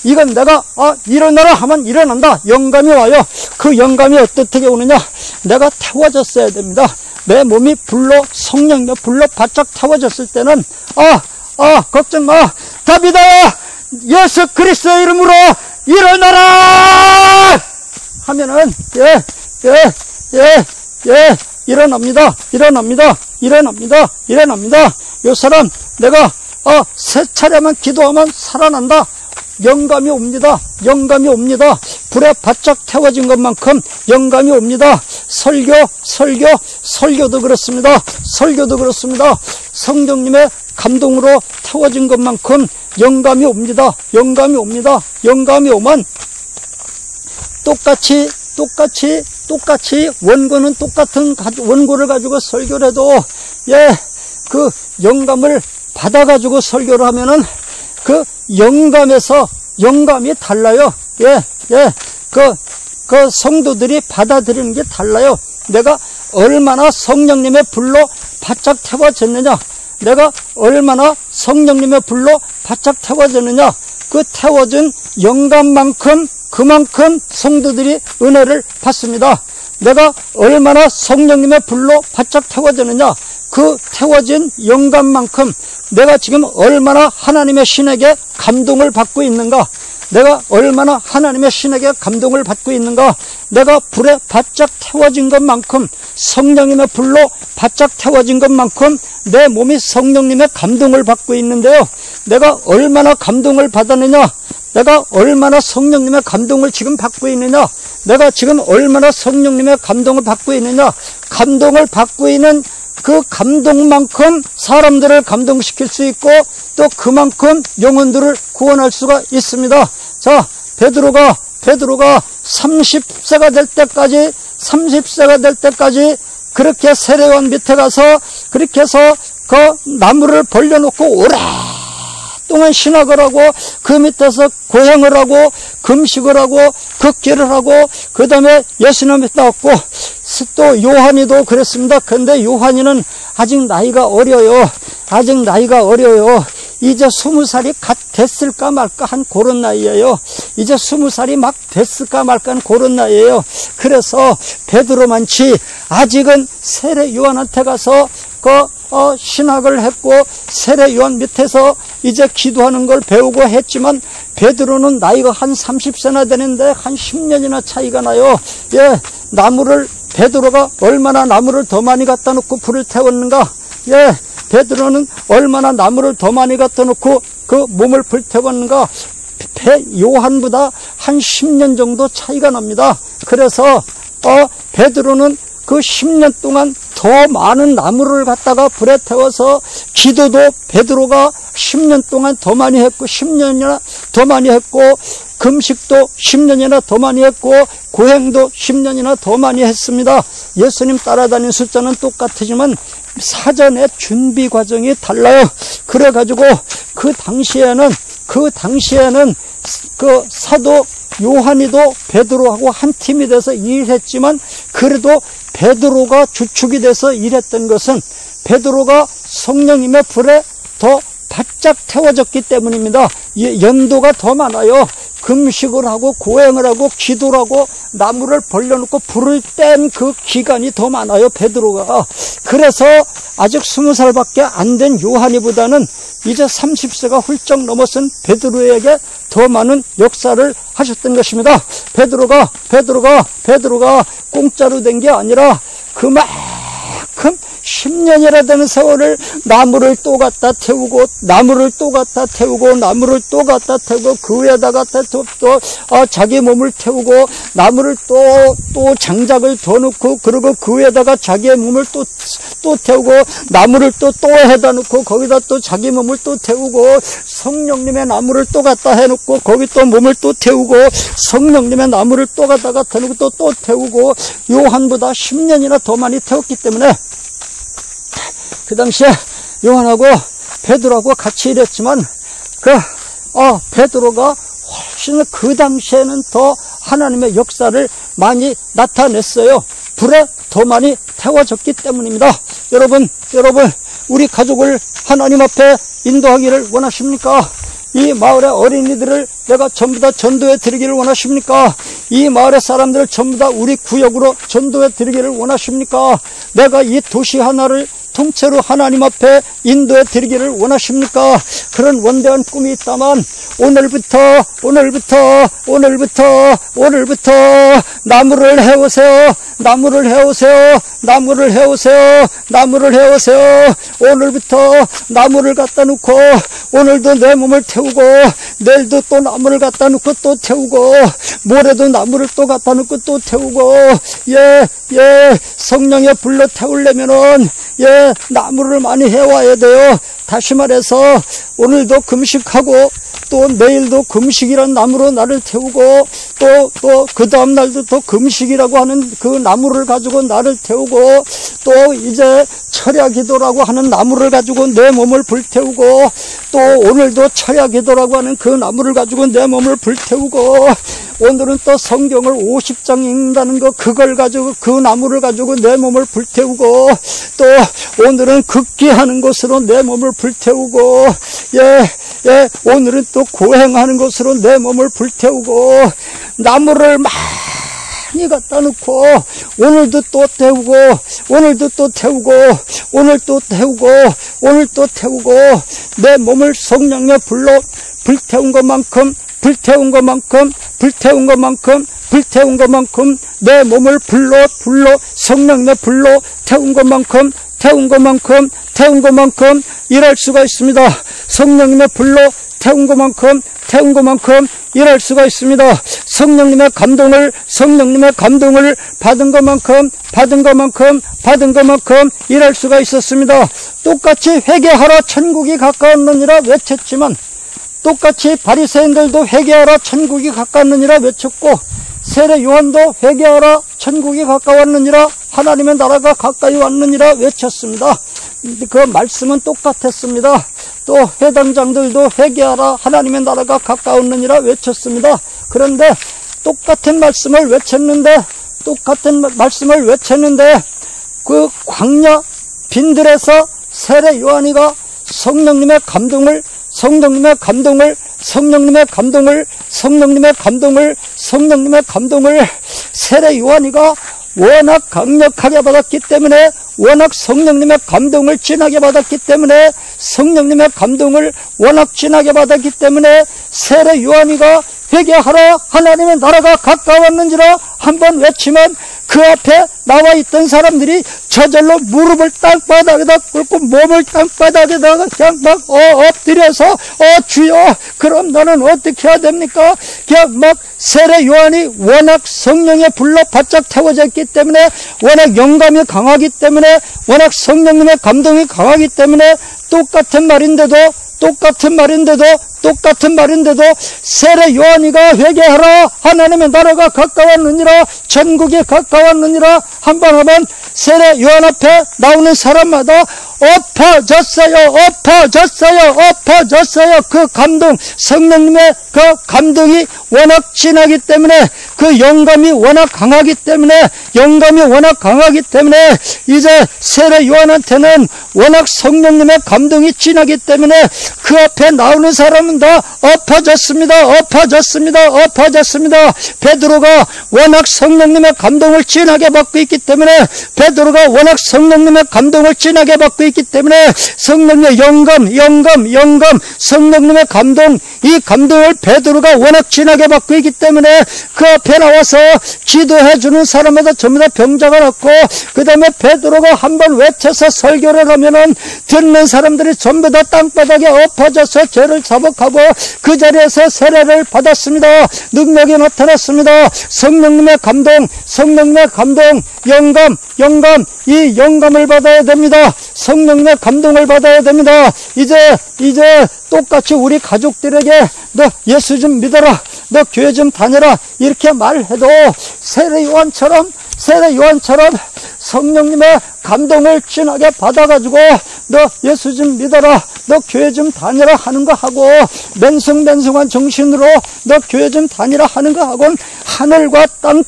이건 내가 일어나라 하면 일어난다. 영감이 와요. 그 영감이 어떻게 오느냐, 내가 태워졌어야 됩니다. 내 몸이 불로, 성령의 불로 바짝 태워졌을 때는 걱정 마. 다비다, 예수 그리스도의 이름으로 일어나라! 하면은, 일어납니다. 요 사람, 내가, 세 차례만 기도하면 살아난다. 영감이 옵니다. 불에 바짝 태워진 것만큼 영감이 옵니다. 설교도 그렇습니다. 성령님의 감동으로 태워진 것만큼 영감이 옵니다. 영감이 오면 똑같이 원고는 똑같은 원고를 가지고 설교를 해도 그 영감을 받아가지고 설교를 하면은 그 영감이 달라요. 그 성도들이 받아들이는 게 달라요. 내가 얼마나 성령님의 불로 바짝 태워졌느냐. 그 태워진 영감만큼 그만큼 성도들이 은혜를 받습니다. 내가 얼마나 성령님의 불로 바짝 태워졌느냐. 그 태워진 영감만큼 내가 지금 얼마나 하나님의 신에게 감동을 받고 있는가. 내가 불에 바짝 태워진 것만큼, 성령님의 불로 바짝 태워진 것만큼 내 몸이 성령님의 감동을 받고 있는데요. 내가 얼마나 감동을 받았느냐. 내가 얼마나 성령님의 감동을 지금 받고 있느냐. 감동을 받고 있는 그 감동만큼 사람들을 감동시킬 수 있고 또 그만큼 영혼들을 구원할 수가 있습니다. 자, 베드로가 30세가 될 때까지 그렇게 세례요한 밑에 가서 그렇게 해서 그 나무를 벌려놓고 오랫동안 신학을 하고 그 밑에서 고행을 하고 금식을 하고 극기를 하고 그 다음에 예수님 밑에 왔고 또 요한이도 그랬습니다. 그런데 요한이는 아직 나이가 어려요. 이제 20살이 갓 됐을까 말까 한 그런 나이예요. 이제 20살이 막 됐을까 말까 한 그런 나이예요. 그래서 베드로만치 아직은 세례 요한한테 가서 신학을 했고 세례 요한 밑에서 이제 기도하는 걸 배우고 했지만 베드로는 나이가 한 30세나 되는데 한 10년이나 차이가 나요. 베드로가 얼마나 나무를 더 많이 갖다 놓고 불을 태웠는가. 베드로는 얼마나 나무를 더 많이 갖다 놓고 그 몸을 불태웠는가. 요한보다 한 10년 정도 차이가 납니다. 그래서 베드로는 그 10년 동안 더 많은 나무를 갖다가 불에 태워서 기도도 베드로가 10년 동안 더 많이 했고 10년이나 더 많이 했고 금식도 10년이나 더 많이 했고 고행도 10년이나 더 많이 했습니다. 예수님 따라다니는 숫자는 똑같지만 사전의 준비 과정이 달라요. 그래가지고 그 당시에는 그 사도 요한이도 베드로하고 한 팀이 돼서 일했지만 그래도 베드로가 주축이 돼서 일했던 것은 베드로가 성령님의 불에 더 바짝 태워졌기 때문입니다. 연도가 더 많아요. 금식을 하고 고행을 하고 기도를 하고 나무를 벌려놓고 불을 뗀 그 기간이 더 많아요. 베드로가. 그래서 아직 20살밖에 안 된 요한이보다는 이제 30세가 훌쩍 넘어선 베드로에게 더 많은 역사를 하셨던 것입니다. 베드로가 공짜로 된 게 아니라 그만큼 10년이나 되는 세월을 나무를 또 갖다 태우고 그 위에다가 또 자기 몸을 태우고 나무를 또 장작을 더 넣고 그리고 그 위에다가 자기의 몸을 또 태우고 나무를 또 해다 놓고 거기다 또 자기 몸을 또 태우고 성령님의 나무를 또 갖다 해놓고 거기 또 몸을 또 태우고 성령님의 나무를 또 갖다가 태우고 또 태우고 요한보다 10년이나 더 많이 태웠기 때문에 그 당시에 요한하고 베드로하고 같이 일했지만 베드로가 훨씬 그 당시에는 더 하나님의 역사를 많이 나타냈어요. 불에 더 많이 태워졌기 때문입니다. 여러분 우리 가족을 하나님 앞에 인도하기를 원하십니까? 이 마을의 어린이들을 내가 전부 다 전도해 드리기를 원하십니까? 이 마을의 사람들을 전부 다 우리 구역으로 전도해 드리기를 원하십니까? 내가 이 도시 하나를 통째로 하나님 앞에 인도해 드리기를 원하십니까? 그런 원대한 꿈이 있다면 오늘부터 나무를 해오세요. 나무를 해오세요. 나무를 해오세요. 나무를 해오세요. 오늘부터 나무를 갖다 놓고 오늘도 내 몸을 태우고 내일도 또 나무를 갖다 놓고 또 태우고 모레도 나무를 또 갖다 놓고 또 태우고 성령의 불로 태우려면은 나무를 많이 해와야 돼요. 다시 말해서 오늘도 금식하고 또 내일도 금식이란 나무로 나를 태우고 또 그 다음 날도 또 금식이라고 하는 그 나무를 가지고 나를 태우고 또 이제 철야기도라고 하는 나무를 가지고 내 몸을 불태우고 또 오늘도 철야기도라고 하는 그 나무를 가지고 내 몸을 불태우고 오늘은 또 성경을 50장 읽는다는 거 그걸 가지고 그 나무를 가지고 내 몸을 불태우고 또 오늘은 극기하는 것으로 내 몸을 불태우고 오늘은 또 고행하는 것으로 내 몸을 불태우고 나무를 많이 갖다 놓고 오늘도 또 태우고 오늘도 또 태우고 오늘 또 태우고 오늘 또 태우고 내 몸을 성령의 불로 불태운 것만큼 내 몸을 불로 성령의 불로 태운 것만큼 일할 수가 있습니다. 성령님의 불로 태운 것만큼 일할 수가 있습니다. 성령님의 감동을 받은 것만큼 일할 수가 있었습니다. 똑같이 회개하라 천국이 가까웠느니라 외쳤지만 똑같이 바리새인들도 회개하라 천국이 가까웠느니라 외쳤고 세례 요한도 회개하라 천국이 가까웠느니라 하나님의 나라가 가까이 왔느니라 외쳤습니다. 그 말씀은 똑같았습니다. 또 회당장들도 회개하라 하나님의 나라가 가까웠느니라 외쳤습니다. 그런데 똑같은 말씀을 외쳤는데 그 광야 빈들에서 세례 요한이가 성령님의 감동을 세례 요한이가 워낙 강력하게 받았기 때문에 워낙 성령님의 감동을 진하게 받았기 때문에 세례 요한이가 회개하라 하나님의 나라가 가까웠는지라 한번 외치면 그 앞에 나와 있던 사람들이 저절로 무릎을 땅바닥에다 꿇고 몸을 땅바닥에다가 그냥 막 엎드려서 주여 그럼 나는 어떻게 해야 됩니까? 그냥 막 세례 요한이 워낙 성령의 불로 바짝 태워졌기 때문에 워낙 영감이 강하기 때문에 워낙 성령님의 감동이 강하기 때문에 똑같은 말인데도 세례 요한이가 회개하라 하나님의 나라가 가까웠느니라 천국이 가까웠느니라 한번 하면 세례 요한 앞에 나오는 사람마다 엎어졌어요. 그 감동 성령님의 그 감동이 워낙 진하기 때문에 그 영감이 워낙 강하기 때문에 이제 세례 요한한테는 워낙 성령님의 감동이 진하기 때문에 그 앞에 나오는 사람은 다 엎어졌습니다. 베드로가 워낙 성령님의 감동을 진하게 받고 있기 때문에 성령님의 영감 성령님의 감동 이 감동을 베드로가 워낙 진하게 받고 있기 때문에 그 앞에 나와서 기도해 주는 사람마다 전부 다 병자가 났고 그 다음에 베드로가 한번 외쳐서 설교를 하면은 듣는 사람들이 전부 다 땅바닥에 엎어져서 죄를 사복하고 그 자리에서 세례를 받았습니다. 능력이 나타났습니다. 성령님의 감동 영감 이 영감을 받아야 됩니다. 성령님의 감동을 받아야 됩니다. 이제 똑같이 우리 가족들에게 너 예수 좀 믿어라 너 교회 좀 다녀라 이렇게 말해도 세례 요한처럼 성령님의 감동을 진하게 받아가지고 너 예수 좀 믿어라 너 교회 좀 다니라 하는 거 하고 맨숭맨숭한 정신으로 너 교회 좀 다니라 하는 거 하고는 하늘과 땅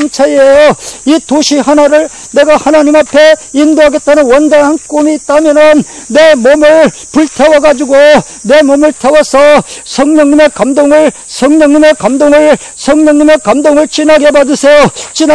차이예요. 이 도시 하나를 내가 하나님 앞에 인도하겠다는 원대한 꿈이 있다면은 내 몸을 불태워가지고 내 몸을 태워서 성령님의 감동을 진하게 받으세요.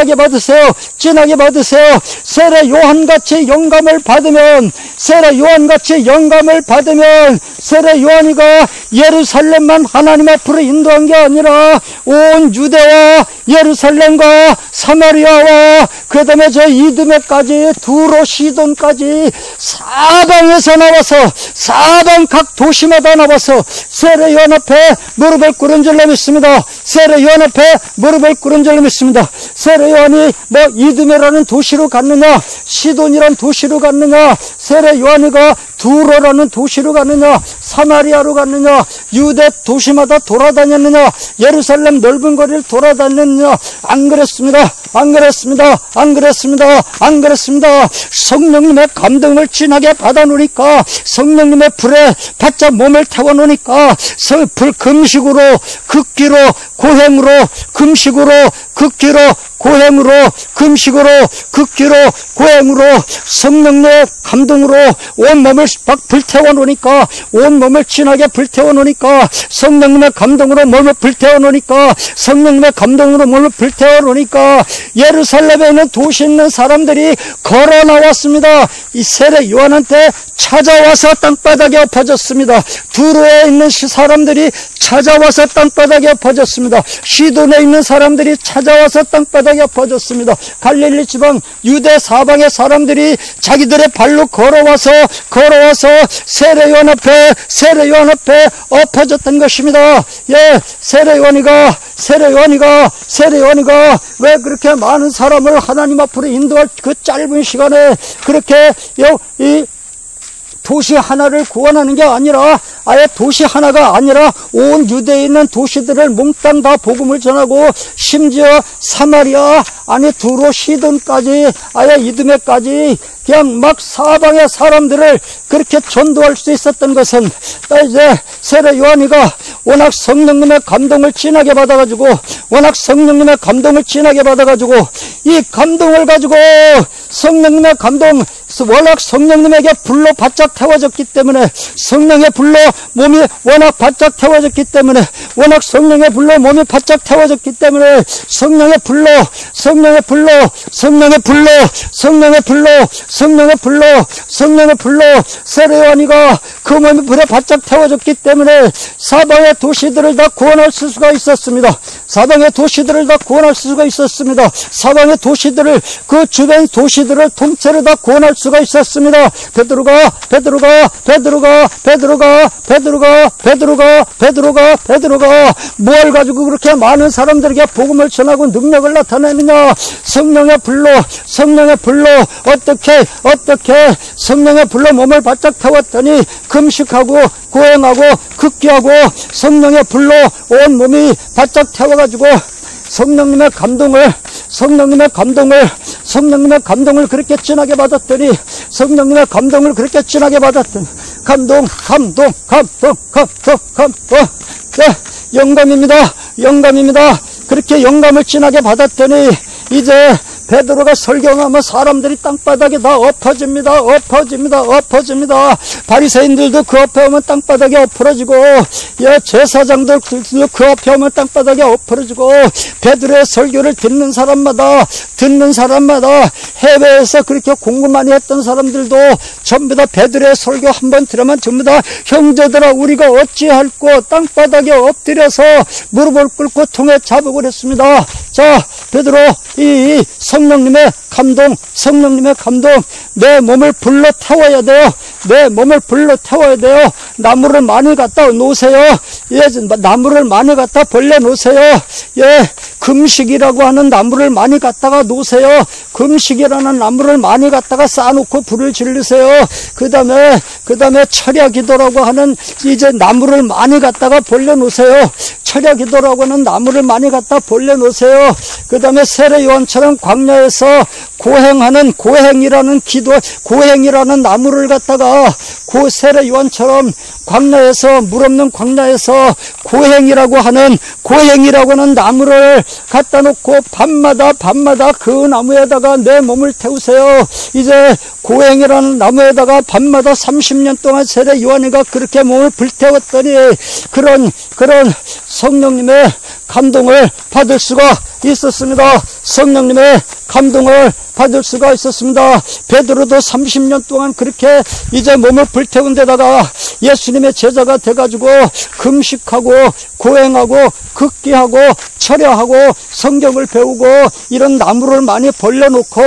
진하게 받으세요. 진하게 받으세요. 세례 요한같이 영감을 받으면, 세례 요한같이 영감을 받으면, 세례 요한이가 예루살렘만 하나님 앞으로 인도한 게 아니라 온 유대와 예루살렘과 사마리아와 그 다음에 저 이두메까지 두로 시돈까지 사방에서 나와서, 사방 각 도시마다 나와서 세례 요한 앞에 무릎을 꿇은 줄 믿습니다. 세례 요한 앞에 무릎을 꿇은 줄 믿습니다. 세례 요한이 뭐 이두메라는 도시로 갔느냐, 시돈이라는 도시로 갔느냐, 세례 요한이가 두로라는 도시로 갔느냐, 사마리아로 갔느냐, 유대 도시마다 돌아다녔느냐, 예루살렘 넓은 거리를 돌아다녔느냐? 안 그랬습니다. 안 그랬습니다. 안 그랬습니다. 안 그랬습니다. 성령님의 감동을 진하게 받아놓으니까, 성령님의 불에 바짝 몸을 태워놓으니까, 금식으로, 극기로, 고행으로, 금식으로, 극기로, 고행으로, 금식으로, 극기로, 고행으로, 성령의 감동으로 온 몸을 막 불태워 놓으니까, 온 몸을 진하게 불태워 놓으니까, 성령님의 감동으로 몸을 불태워 놓으니까, 성령님의 감동으로 몸을 불태워 놓으니까, 예루살렘에 있는 도시에 있는 사람들이 걸어 나왔습니다. 이 세례 요한한테 찾아와서 땅바닥에 엎어졌습니다. 두로에 있는 사람들이 찾아와서 땅바닥에 엎어졌습니다. 시돈에 있는 사람들이 찾아와서 땅바닥에 엎어졌습니다. 갈릴리 지방 유대 사방의 사람들이 자기들의 발로 걸어와서 세례 요한 앞에 엎어졌던 것입니다. 예, 세례 요한이가 왜 그렇게 많은 사람을 하나님 앞으로 인도할 그 짧은 시간에 그렇게 이 도시 하나를 구원하는 게 아니라, 아예 도시 하나가 아니라 온 유대에 있는 도시들을 몽땅 다 복음을 전하고, 심지어 사마리아 아니 두로 시돈까지, 아예 이두메까지 그냥 막 사방의 사람들을 그렇게 전도할 수 있었던 것은, 이제 세례 요한이가 워낙 성령님의 감동을 진하게 받아가지고, 이 감동을 가지고 성령님의 감동, 워낙 성령님에게 불로 바짝 태워졌기 때문에, 성령의 불로 몸이 워낙 바짝 태워졌기 때문에, 성령의 불로 세례 요한이가 그 몸이 불에 바짝 태워졌기 때문에 사방의 도시들을 다 구원할 수가 있었습니다. 사방의 도시들을, 그 주변 도시들을 통째로 다 구원할 수가 있었습니다. 베드로가 뭘 가지고 그렇게 많은 사람들에게 복음을 전하고 능력을 나타내느냐? 성령의 불로 어떻게 성령의 불로 몸을 바짝 태웠더니 금식하고 고행하고 극기하고 성령의 불로 온 몸이 바짝 태워가지고 성령님의 감동을 그렇게 진하게 받았더니, 감동. 영감입니다. 그렇게 영감을 진하게 받았더니, 이제 베드로가 설교하면 사람들이 땅바닥에 다 엎어집니다. 바리새인들도 그 앞에 오면 땅바닥에 엎어지고, 예, 제사장들 그 앞에 오면 땅바닥에 엎어지고, 베드로의 설교를 듣는 사람마다 해외에서 그렇게 공부 많이 했던 사람들도 전부 다 베드로의 설교 한번 들으면 전부 다, 형제들아 우리가 어찌할꼬, 땅바닥에 엎드려서 무릎을 꿇고 통에 잡으고 그랬습니다. 자, 베드로, 이 성령님의 감동, 내 몸을 불러 태워야 돼요. 나무를 많이 갖다 놓으세요. 예, 나무를 많이 갖다 벌려 놓으세요. 예, 금식이라고 하는 나무를 많이 갖다가 놓으세요. 금식이라는 나무를 많이 갖다가 쌓아놓고 불을 지르세요. 그 다음에 철야 기도라고 하는 이제 나무를 많이 갖다가 벌려 놓으세요. 철야 기도라고 하는 나무를 많이 갖다 벌려 놓으세요. 그 다음에 세례 요한처럼 광야에서 고행이라는 나무를 갖다가 세례 요한처럼 물 없는 광야에서 고행이라고 하는 나무를 갖다 놓고 밤마다 그 나무에다가 내 몸을 태우세요. 이제 고행이라는 나무에다가 밤마다 30년 동안 세례 요한이가 그렇게 몸을 불태웠더니 그런 성령님의 감동을 받을 수가 있었습니다. 성령님의 감동을 받을 수가 있었습니다. 베드로도 30년 동안 그렇게 이제 몸을 불태운 데다가 예수님의 제자가 돼가지고 금식하고 고행하고 극기하고 철야하고 성경을 배우고 이런 나무를 많이 벌려놓고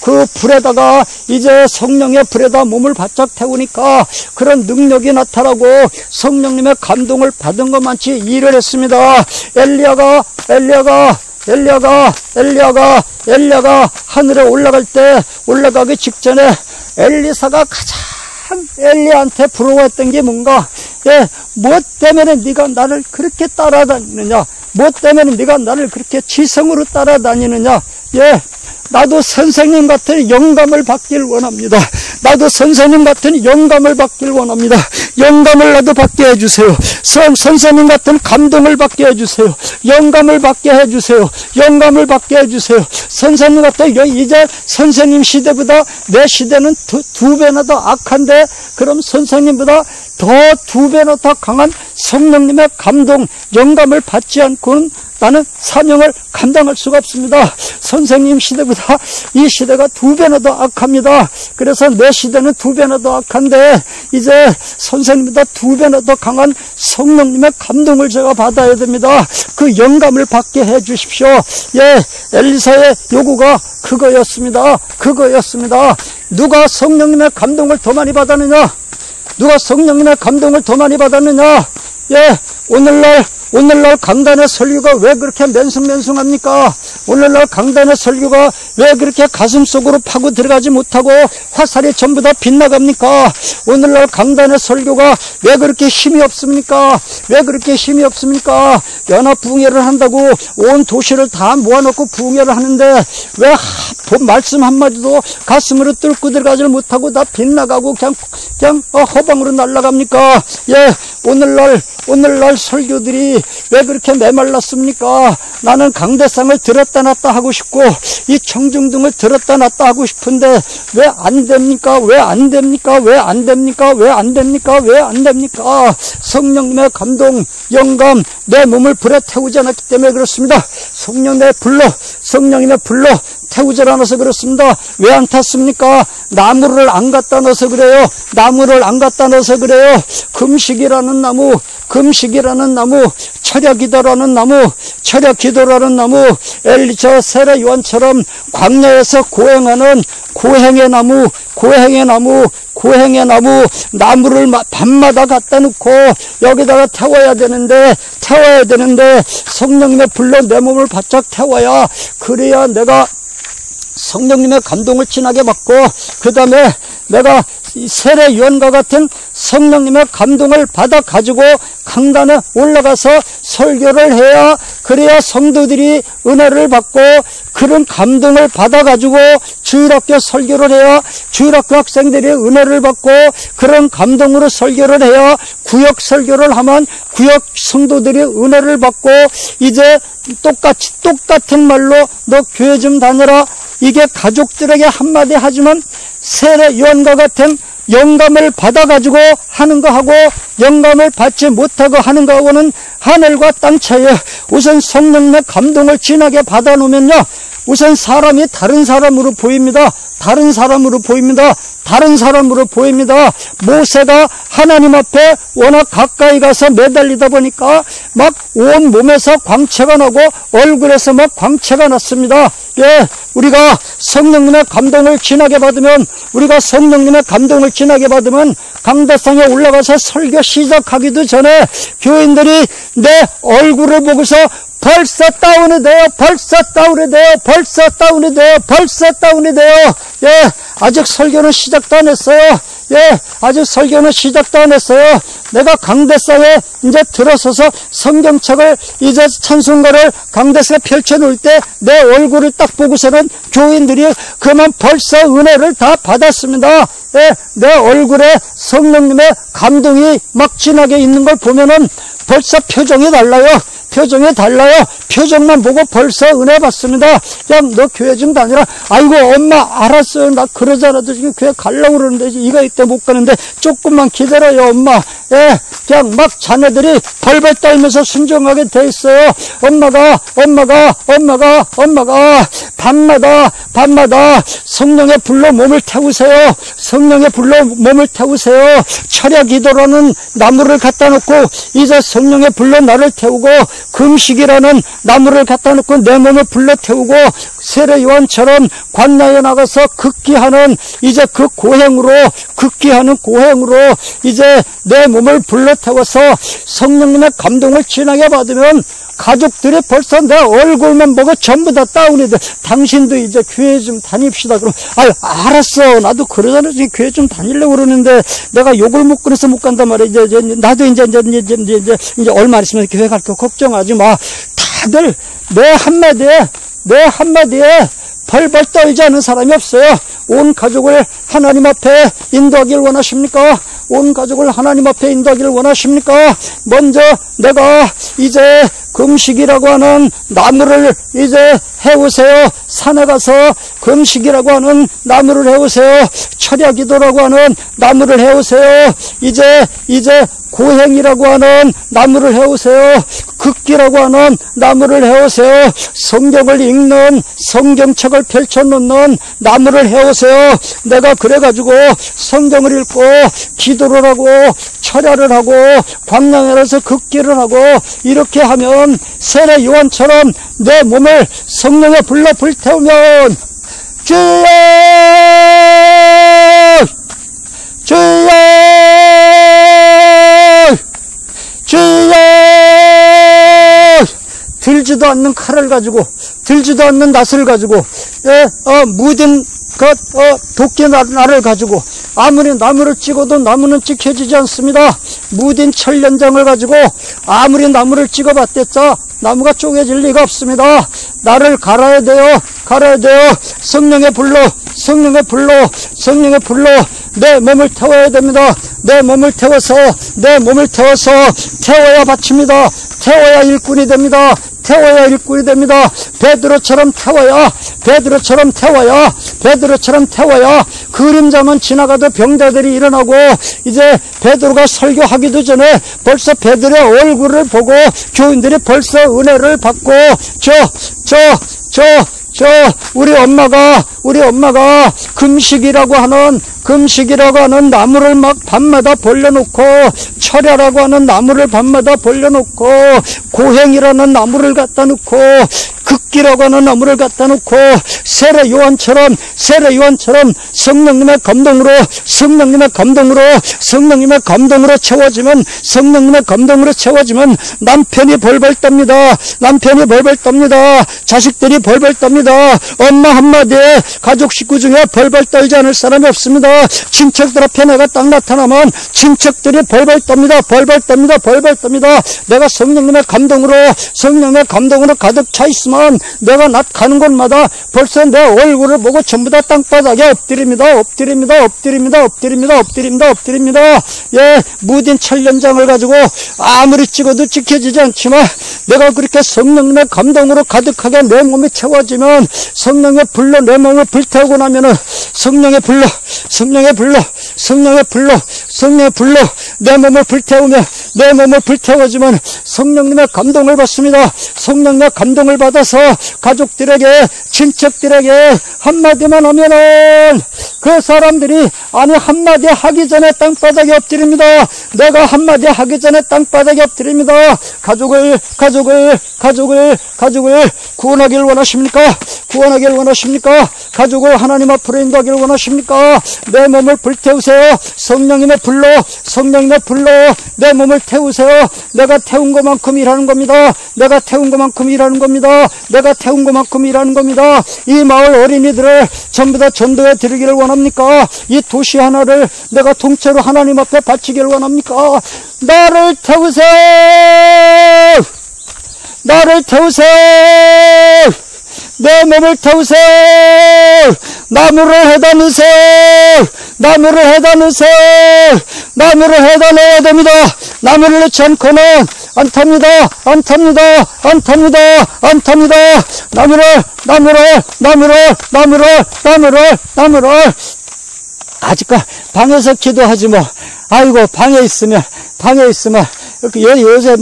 그 불에다가 이제 성령의 불에다 몸을 바짝 태우니까 그런 능력이 나타나고 성령님의 감동을 받은 것만치 일을 했습니다. 엘리야가 하늘에 올라가기 직전에 엘리사가 가장 엘리야한테 부러워했던 게 뭔가? 뭐 때문에 네가 나를 그렇게 따라다니느냐? 뭐 때문에 네가 나를 그렇게 지성으로 따라다니느냐? 나도 선생님 같은 영감을 받길 원합니다. 나도 선생님 같은 영감을 받길 원합니다. 영감을 나도 받게 해주세요. 선생님 같은 감동을 받게 해주세요. 영감을 받게 해주세요. 영감을 받게 해주세요. 선생님 같은 이제 선생님 시대보다 내 시대는 두 배나 더 악한데 그럼 선생님보다 더 2배나 더 강한 성령님의 감동, 영감을 받지 않고는 나는 사명을 감당할 수가 없습니다. 선생님 시대보다 이 시대가 2배나 더 악합니다. 그래서 내 시대는 2배나 더 악한데 이제 선생님보다 2배나 더 강한 성령님의 감동을 제가 받아야 됩니다. 그 영감을 받게 해 주십시오. 엘리사의 요구가 그거였습니다. 누가 성령님의 감동을 더 많이 받았느냐? 누가 성령님의 감동을 더 많이 받았느냐? 오늘날 강단의 설교가 왜 그렇게 맨숭맨숭합니까? 오늘날 강단의 설교가 왜 그렇게 가슴 속으로 파고 들어가지 못하고 화살이 전부 다 빗나갑니까? 오늘날 강단의 설교가 왜 그렇게 힘이 없습니까? 연합 부흥회를 한다고 온 도시를 다 모아놓고 부흥회를 하는데 왜 말씀 한마디도 가슴으로 뚫고 들어가지 못하고 다 빗나가고 그냥 허방으로 날아갑니까? 오늘날 설교들이 왜 그렇게 메말랐습니까? 나는 강대상을 들었다 놨다 하고 싶고 이 청중등을 들었다 놨다 하고 싶은데 왜 안 됩니까? 성령님의 감동, 영감, 내 몸을 불에 태우지 않았기 때문에 그렇습니다. 성령님의 불로 태우질 않아서 그렇습니다. 왜 안 탔습니까? 나무를 안 갖다 넣어서 그래요. 금식이라는 나무, 철야기도라는 나무, 엘리자 세례 요한처럼 광야에서 고행하는 고행의 나무, 나무를 밤마다 갖다 놓고 여기다가 태워야 되는데 성령님의 불로 내 몸을 바짝 태워야 그래야 내가 성령님의 감동을 진하게 받고 그 다음에 내가 세례 요한과 같은 성령님의 감동을 받아 가지고 강단에 올라가서 설교를 해야 그래야 성도들이 은혜를 받고 그런 감동을 받아 가지고 주일학교 설교를 해야 주일학교 학생들이 은혜를 받고 그런 감동으로 설교를 해야 구역 설교를 하면 구역 성도들이 은혜를 받고 이제 똑같은 말로 너 교회 좀 다녀라. 이게 가족들에게 한마디 하지만 세례 요한과 같은 영감을 받아가지고 하는 거하고 영감을 받지 못하고 하는 거하고는 하늘과 땅 차이에 우선 성령님의 감동을 진하게 받아놓으면요. 우선 사람이 다른 사람으로 보입니다. 모세가 하나님 앞에 워낙 가까이 가서 매달리다 보니까 막 온 몸에서 광채가 나고 얼굴에서 막 광채가 났습니다. 우리가 성령님의 감동을 진하게 받으면 강대상에 올라가서 설교 시작하기도 전에 교인들이 내 얼굴을 보고서 벌써 다운이 돼요. 아직 설교는 시작도 안 했어요. 내가 강대상에 이제 들어서서 성경책을 이제 찬송가를 강대상에 펼쳐놓을 때 내 얼굴을 딱 보고서는 교인들이 그만 벌써 은혜를 다 받았습니다. 내 얼굴에 성령님의 감동이 막 진하게 있는 걸 보면은 벌써 표정이 달라요. 표정만 보고 벌써 은혜 받습니다. 너 교회 좀 다니라. 아이고 엄마 알았어요. 나 그러잖아도 지금 교회 가려고 그러는데 이거 이때 못 가는데 조금만 기다려요 엄마. 예, 그냥 막 자네들이 벌벌 떨면서 순종하게 돼 있어요. 엄마가 밤마다 성령의 불로 몸을 태우세요. 성령의 불로 몸을 태우세요. 철야 기도라는 나무를 갖다 놓고 이제 성령의 불로 나를 태우고, 금식이라는 나무를 갖다 놓고 내 몸을 불러 태우고, 세례 요한처럼 광야에 나가서 극기하는 이제 그 극기하는 고행으로 이제 내 몸을 불러 태워서 성령님의 감동을 진하게 받으면 가족들이 벌써 내 얼굴만 보고 전부 다 다운이 돼. 당신도 이제 교회 좀 다닙시다. 그럼 아유 알았어, 나도 그러잖아. 교회 좀 다니려고 그러는데 내가 욕을 먹고 그래서 못 간단 말이야. 이제 나도 이제 얼마 있으면 교회 갈 거 걱정하지 마. 다들 내 한마디에 벌벌 떨지 않은 사람이 없어요. 온 가족을 하나님 앞에 인도하기를 원하십니까? 온 가족을 하나님 앞에 인도하기를 원하십니까? 먼저 내가 이제 금식이라고 하는 나무를 이제 해오세요. 산에 가서 금식이라고 하는 나무를 해오세요. 철야 기도라고 하는 나무를 해오세요. 이제 고행이라고 하는 나무를 해오세요. 극기라고 하는 나무를 해오세요. 성경을 읽는 성경책을 펼쳐놓는 나무를 해오세요. 내가 그래가지고 성경을 읽고 기도를 하고 철야를 하고 광야에서 극기를 하고 이렇게 하면 세례 요한처럼 내 몸을 성령에 불러 불태우면 주여 들지도 않는 칼을 가지고, 들지도 않는 낫을 가지고, 무딘 도끼 날을 가지고, 아무리 나무를 찍어도 나무는 찍혀지지 않습니다. 무딘 철연장을 가지고 아무리 나무를 찍어봤댔자 나무가 쪼개질 리가 없습니다. 나를 갈아야 돼요. 성령의 불로 내 몸을 태워야 됩니다. 내 몸을 태워서 태워야 바칩니다. 태워야 일꾼이 됩니다. 베드로처럼 태워야 그림자만 지나가도 병자들이 일어나고, 이제 베드로가 설교하기도 전에 벌써 베드로의 얼굴을 보고 교인들이 벌써 은혜를 받고, 우리 엄마가 금식이라고 하는 나무를 막 밤마다 벌려놓고, 철야라고 하는 나무를 밤마다 벌려놓고, 고행이라는 나무를 갖다 놓고, 극기라고 하는 나무를 갖다 놓고, 세례 요한처럼 성령님의 감동으로 채워지면 남편이 벌벌 떱니다. 자식들이 벌벌 떱니다. 엄마 한마디에 가족 식구 중에 벌벌 떨지 않을 사람이 없습니다. 친척들 앞에 내가 딱 나타나면 친척들이 벌벌 떱니다. 내가 성령님의 감동으로 가득 차 있으면 내가 가는 곳마다 벌써 내 얼굴을 보고 전부 다 땅바닥에 엎드립니다. 예, 무딘 철연장을 가지고 아무리 찍어도 찍혀지지 않지만 내가 그렇게 성령님의 감동으로 가득하게 내 몸이 채워지면, 성령의 불로 내 몸을 불태우고 나면은 성령의 불로 내 몸을 불태워지면 성령님의 감동을 받습니다. 성령의 감동을 받아서 가족들에게, 친척들에게 한마디만 하면은 그 사람들이 한마디 하기 전에 땅바닥에 엎드립니다. 내가 한마디 하기 전에 땅바닥에 엎드립니다. 가족을 구원하기를 원하십니까? 가족을 하나님 앞으로 인도하기를 원하십니까? 내 몸을 불태우세요. 성령님의 불로 내 몸을 태우세요. 내가 태운 것만큼 일하는 겁니다. 이 마을 어린이들을 전부 다 전도해 드리기를 원합니까? 이 도시 하나를 내가 통째로 하나님 앞에 바치기를 원합니까? 나를 태우세요. 내 몸을 태우세요. 나무를 해다 넣으세요. 나무를 해다 넣어야 됩니다. 나무를 넣지 않고는 안 탑니다. 나무를 아직까 방에서 기도하지 뭐. 아이고, 방에 있으면 요새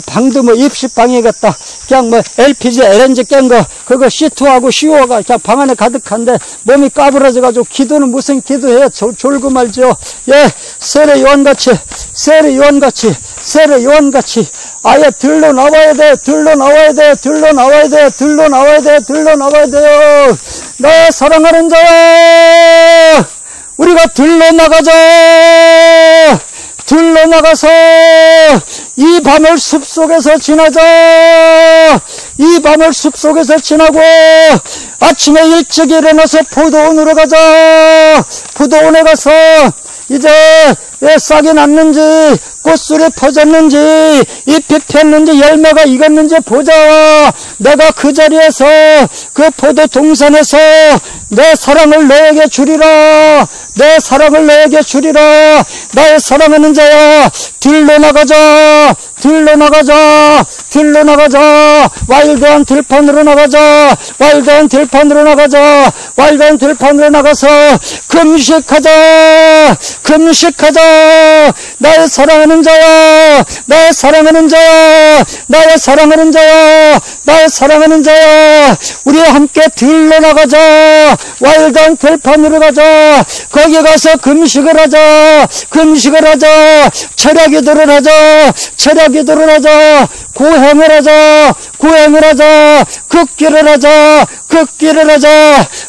방도 입식 방이겠다. 그냥 LPG, LNG 깬 거, 그거 C2하고 CO2가 그냥 방 안에 가득한데 몸이 까부러져가지고 기도는 무슨 기도해요? 졸고 말죠. 예, 세례 요한같이 아예 들러 나와야 돼요. 나 사랑하는 자야, 우리가 들러 나가서 이 밤을 숲속에서 지나자. 이 밤을 숲속에서 지나고 아침에 일찍 일어나서 포도원으로 가자. 포도원에 가서 이제 싹이 났는지 꽃술이 퍼졌는지 잎이 폈는지 열매가 익었는지 보자. 내가 그 자리에서 그 포도 동산에서 내 사랑을 너에게 주리라. 나의 사랑하는 자야, 들러 나가자. 와일드한 들판으로 나가자. 와일드한 들판으로 나가서 금식하자. 나의 사랑하는 자야, 우리 함께 들러 나가자. 와일드한 들판으로 가자. 거기 가서 금식을 하자. 철야기도를 하자. 고행을 하자. 극기를 하자.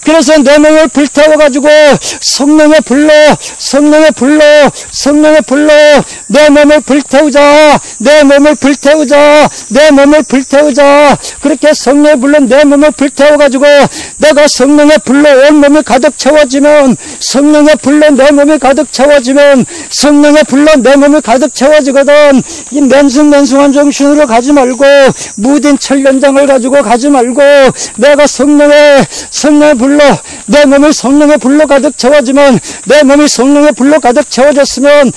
그래서 내 몸을 불태워가지고 성령의 불로 내 몸을 불태우자. 그렇게 성령의 불로 내 몸을 불태워가지고 내가 성령의 불로 온 몸이 가득 채워지면 성령의 불로 내 몸이 가득 채워지거든. 이 맨숭맨숭한 정신으로 가지 말고 무딘 천련장을 가지고 가지 말고 내가 성령의 불로 내 몸이 성령의 불로 가득 채워지면 내 몸이 성령의 불로 가득 채워졌으면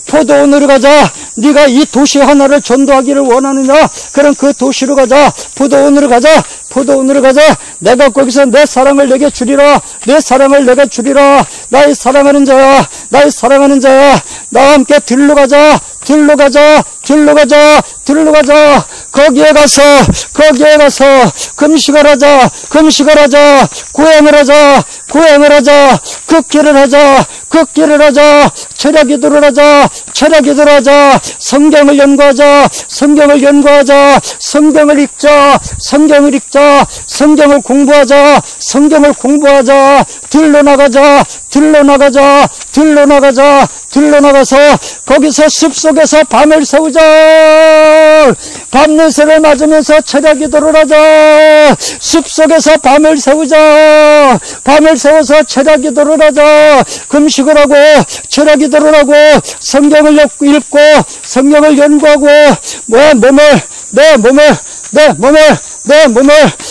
포도원으로 가자. 네가 이 도시 하나를 전도하기를 원하느냐? 그럼 그 도시로 가자. 포도원으로 가자. 내가 거기서 내 사랑을 내게 주리라. 나의 사랑하는 자야, 나와 함께 들러 가자. 거기에 가서 금식을 하자. 고행을 하자. 극기를 하자. 철야기도를 하자. 성경을 연구하자. 성경을 읽자. 성경을 공부하자. 들러 나가서 거기서 숲속에서 밤을 새우자. 밤냄새를 맞으면서 철야기도를 하자. 숲속에서 밤을 새우자. 밤을 새워서 철야기도를 하자. 금식을 하고 철야기도를 하고 성경을 읽고 성경을 연구하고 내 몸을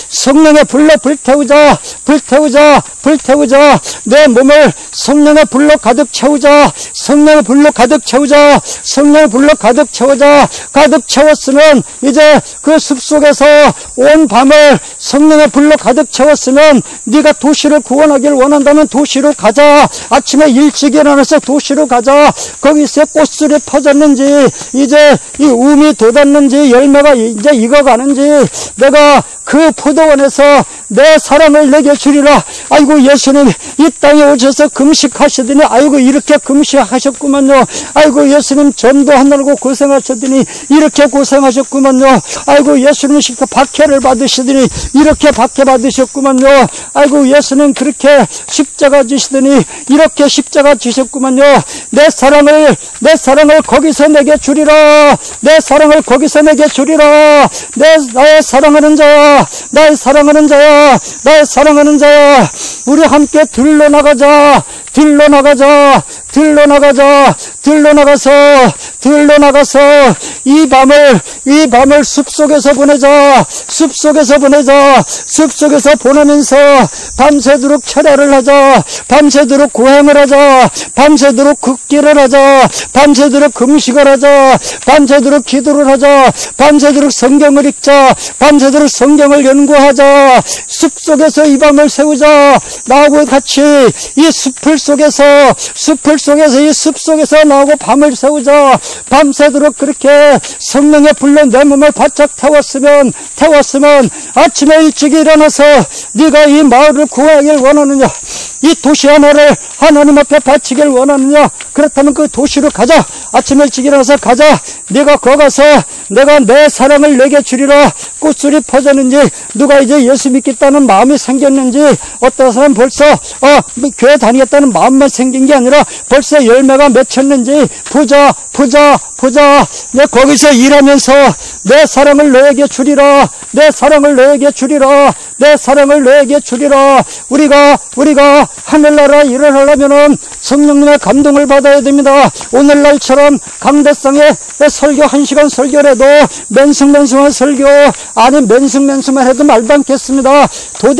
성령의 불로 불태우자. 내 몸을 성령의 불로 가득 채우자. 가득 채웠으면 이제 그 숲속에서 온 밤을 성령의 불로 가득 채웠으면 네가 도시를 구원하길 원한다면 도시로 가자. 아침에 일찍 일어나서 도시로 가자. 거기서 꽃술이 퍼졌는지 이제 이 움이 돋았는지 열매가 이제 익어가는지 내가 그 포도원에서 내 사랑을 내게 주리라. 아이고, 예수님 이 땅에 오셔서 금식하시더니 아이고 이렇게 금식하셨구만요. 아이고, 예수님 전도하느라고 고생하셨더니 이렇게 고생하셨구만요. 아이고, 예수님 박해를 받으시더니 이렇게 박해 받으셨구만요. 아이고, 예수님 그렇게 십자가 지시더니 이렇게 십자가 지셨구만요. 내 사랑을 거기서 내게 주리라. 나의 사랑하는 자야, 우리 함께 들러 나가서 들러 나가서 이 밤을 숲속에서 보내자. 숲속에서 보내면서 밤새도록 철야를 하자. 밤새도록 고행을 하자. 밤새도록 걷기를 하자. 밤새도록 금식을 하자. 밤새도록 기도를 하자. 밤새도록 성경을 읽자. 밤새도록 성경을 연구하자. 숲속에서 이 밤을 세우자. 나하고 같이 이 숲을 속에서 이 숲 속에서 나하고 밤을 세우자. 밤새도록 그렇게 성령의 불로 내 몸을 바짝 태웠으면 아침에 일찍 일어나서 네가 이 마을을 구하길 원하느냐, 이 도시 하나를 하나님 앞에 바치길 원하느냐, 그렇다면 그 도시로 가자. 아침에 일찍 일어나서 가자. 네가 거기 가서 내가 내 사랑을 내게 주리라. 꽃소리 퍼졌는지, 누가 이제 예수 믿겠다는 마음이 생겼는지, 어떤 사람 벌써 교회 다니겠다는 마음만 생긴 게 아니라 벌써 열매가 맺혔는지 보자. 내 거기서 일하면서 내 사랑을 너에게 주리라. 우리가 하늘나라 일을 하려면은 성령님의 감동을 받아야 됩니다. 오늘날처럼 강대상에 설교 1시간 설교를 해도 맨승맨승한 설교, 아니 맨승맨승만 해도 말도 않겠습니다.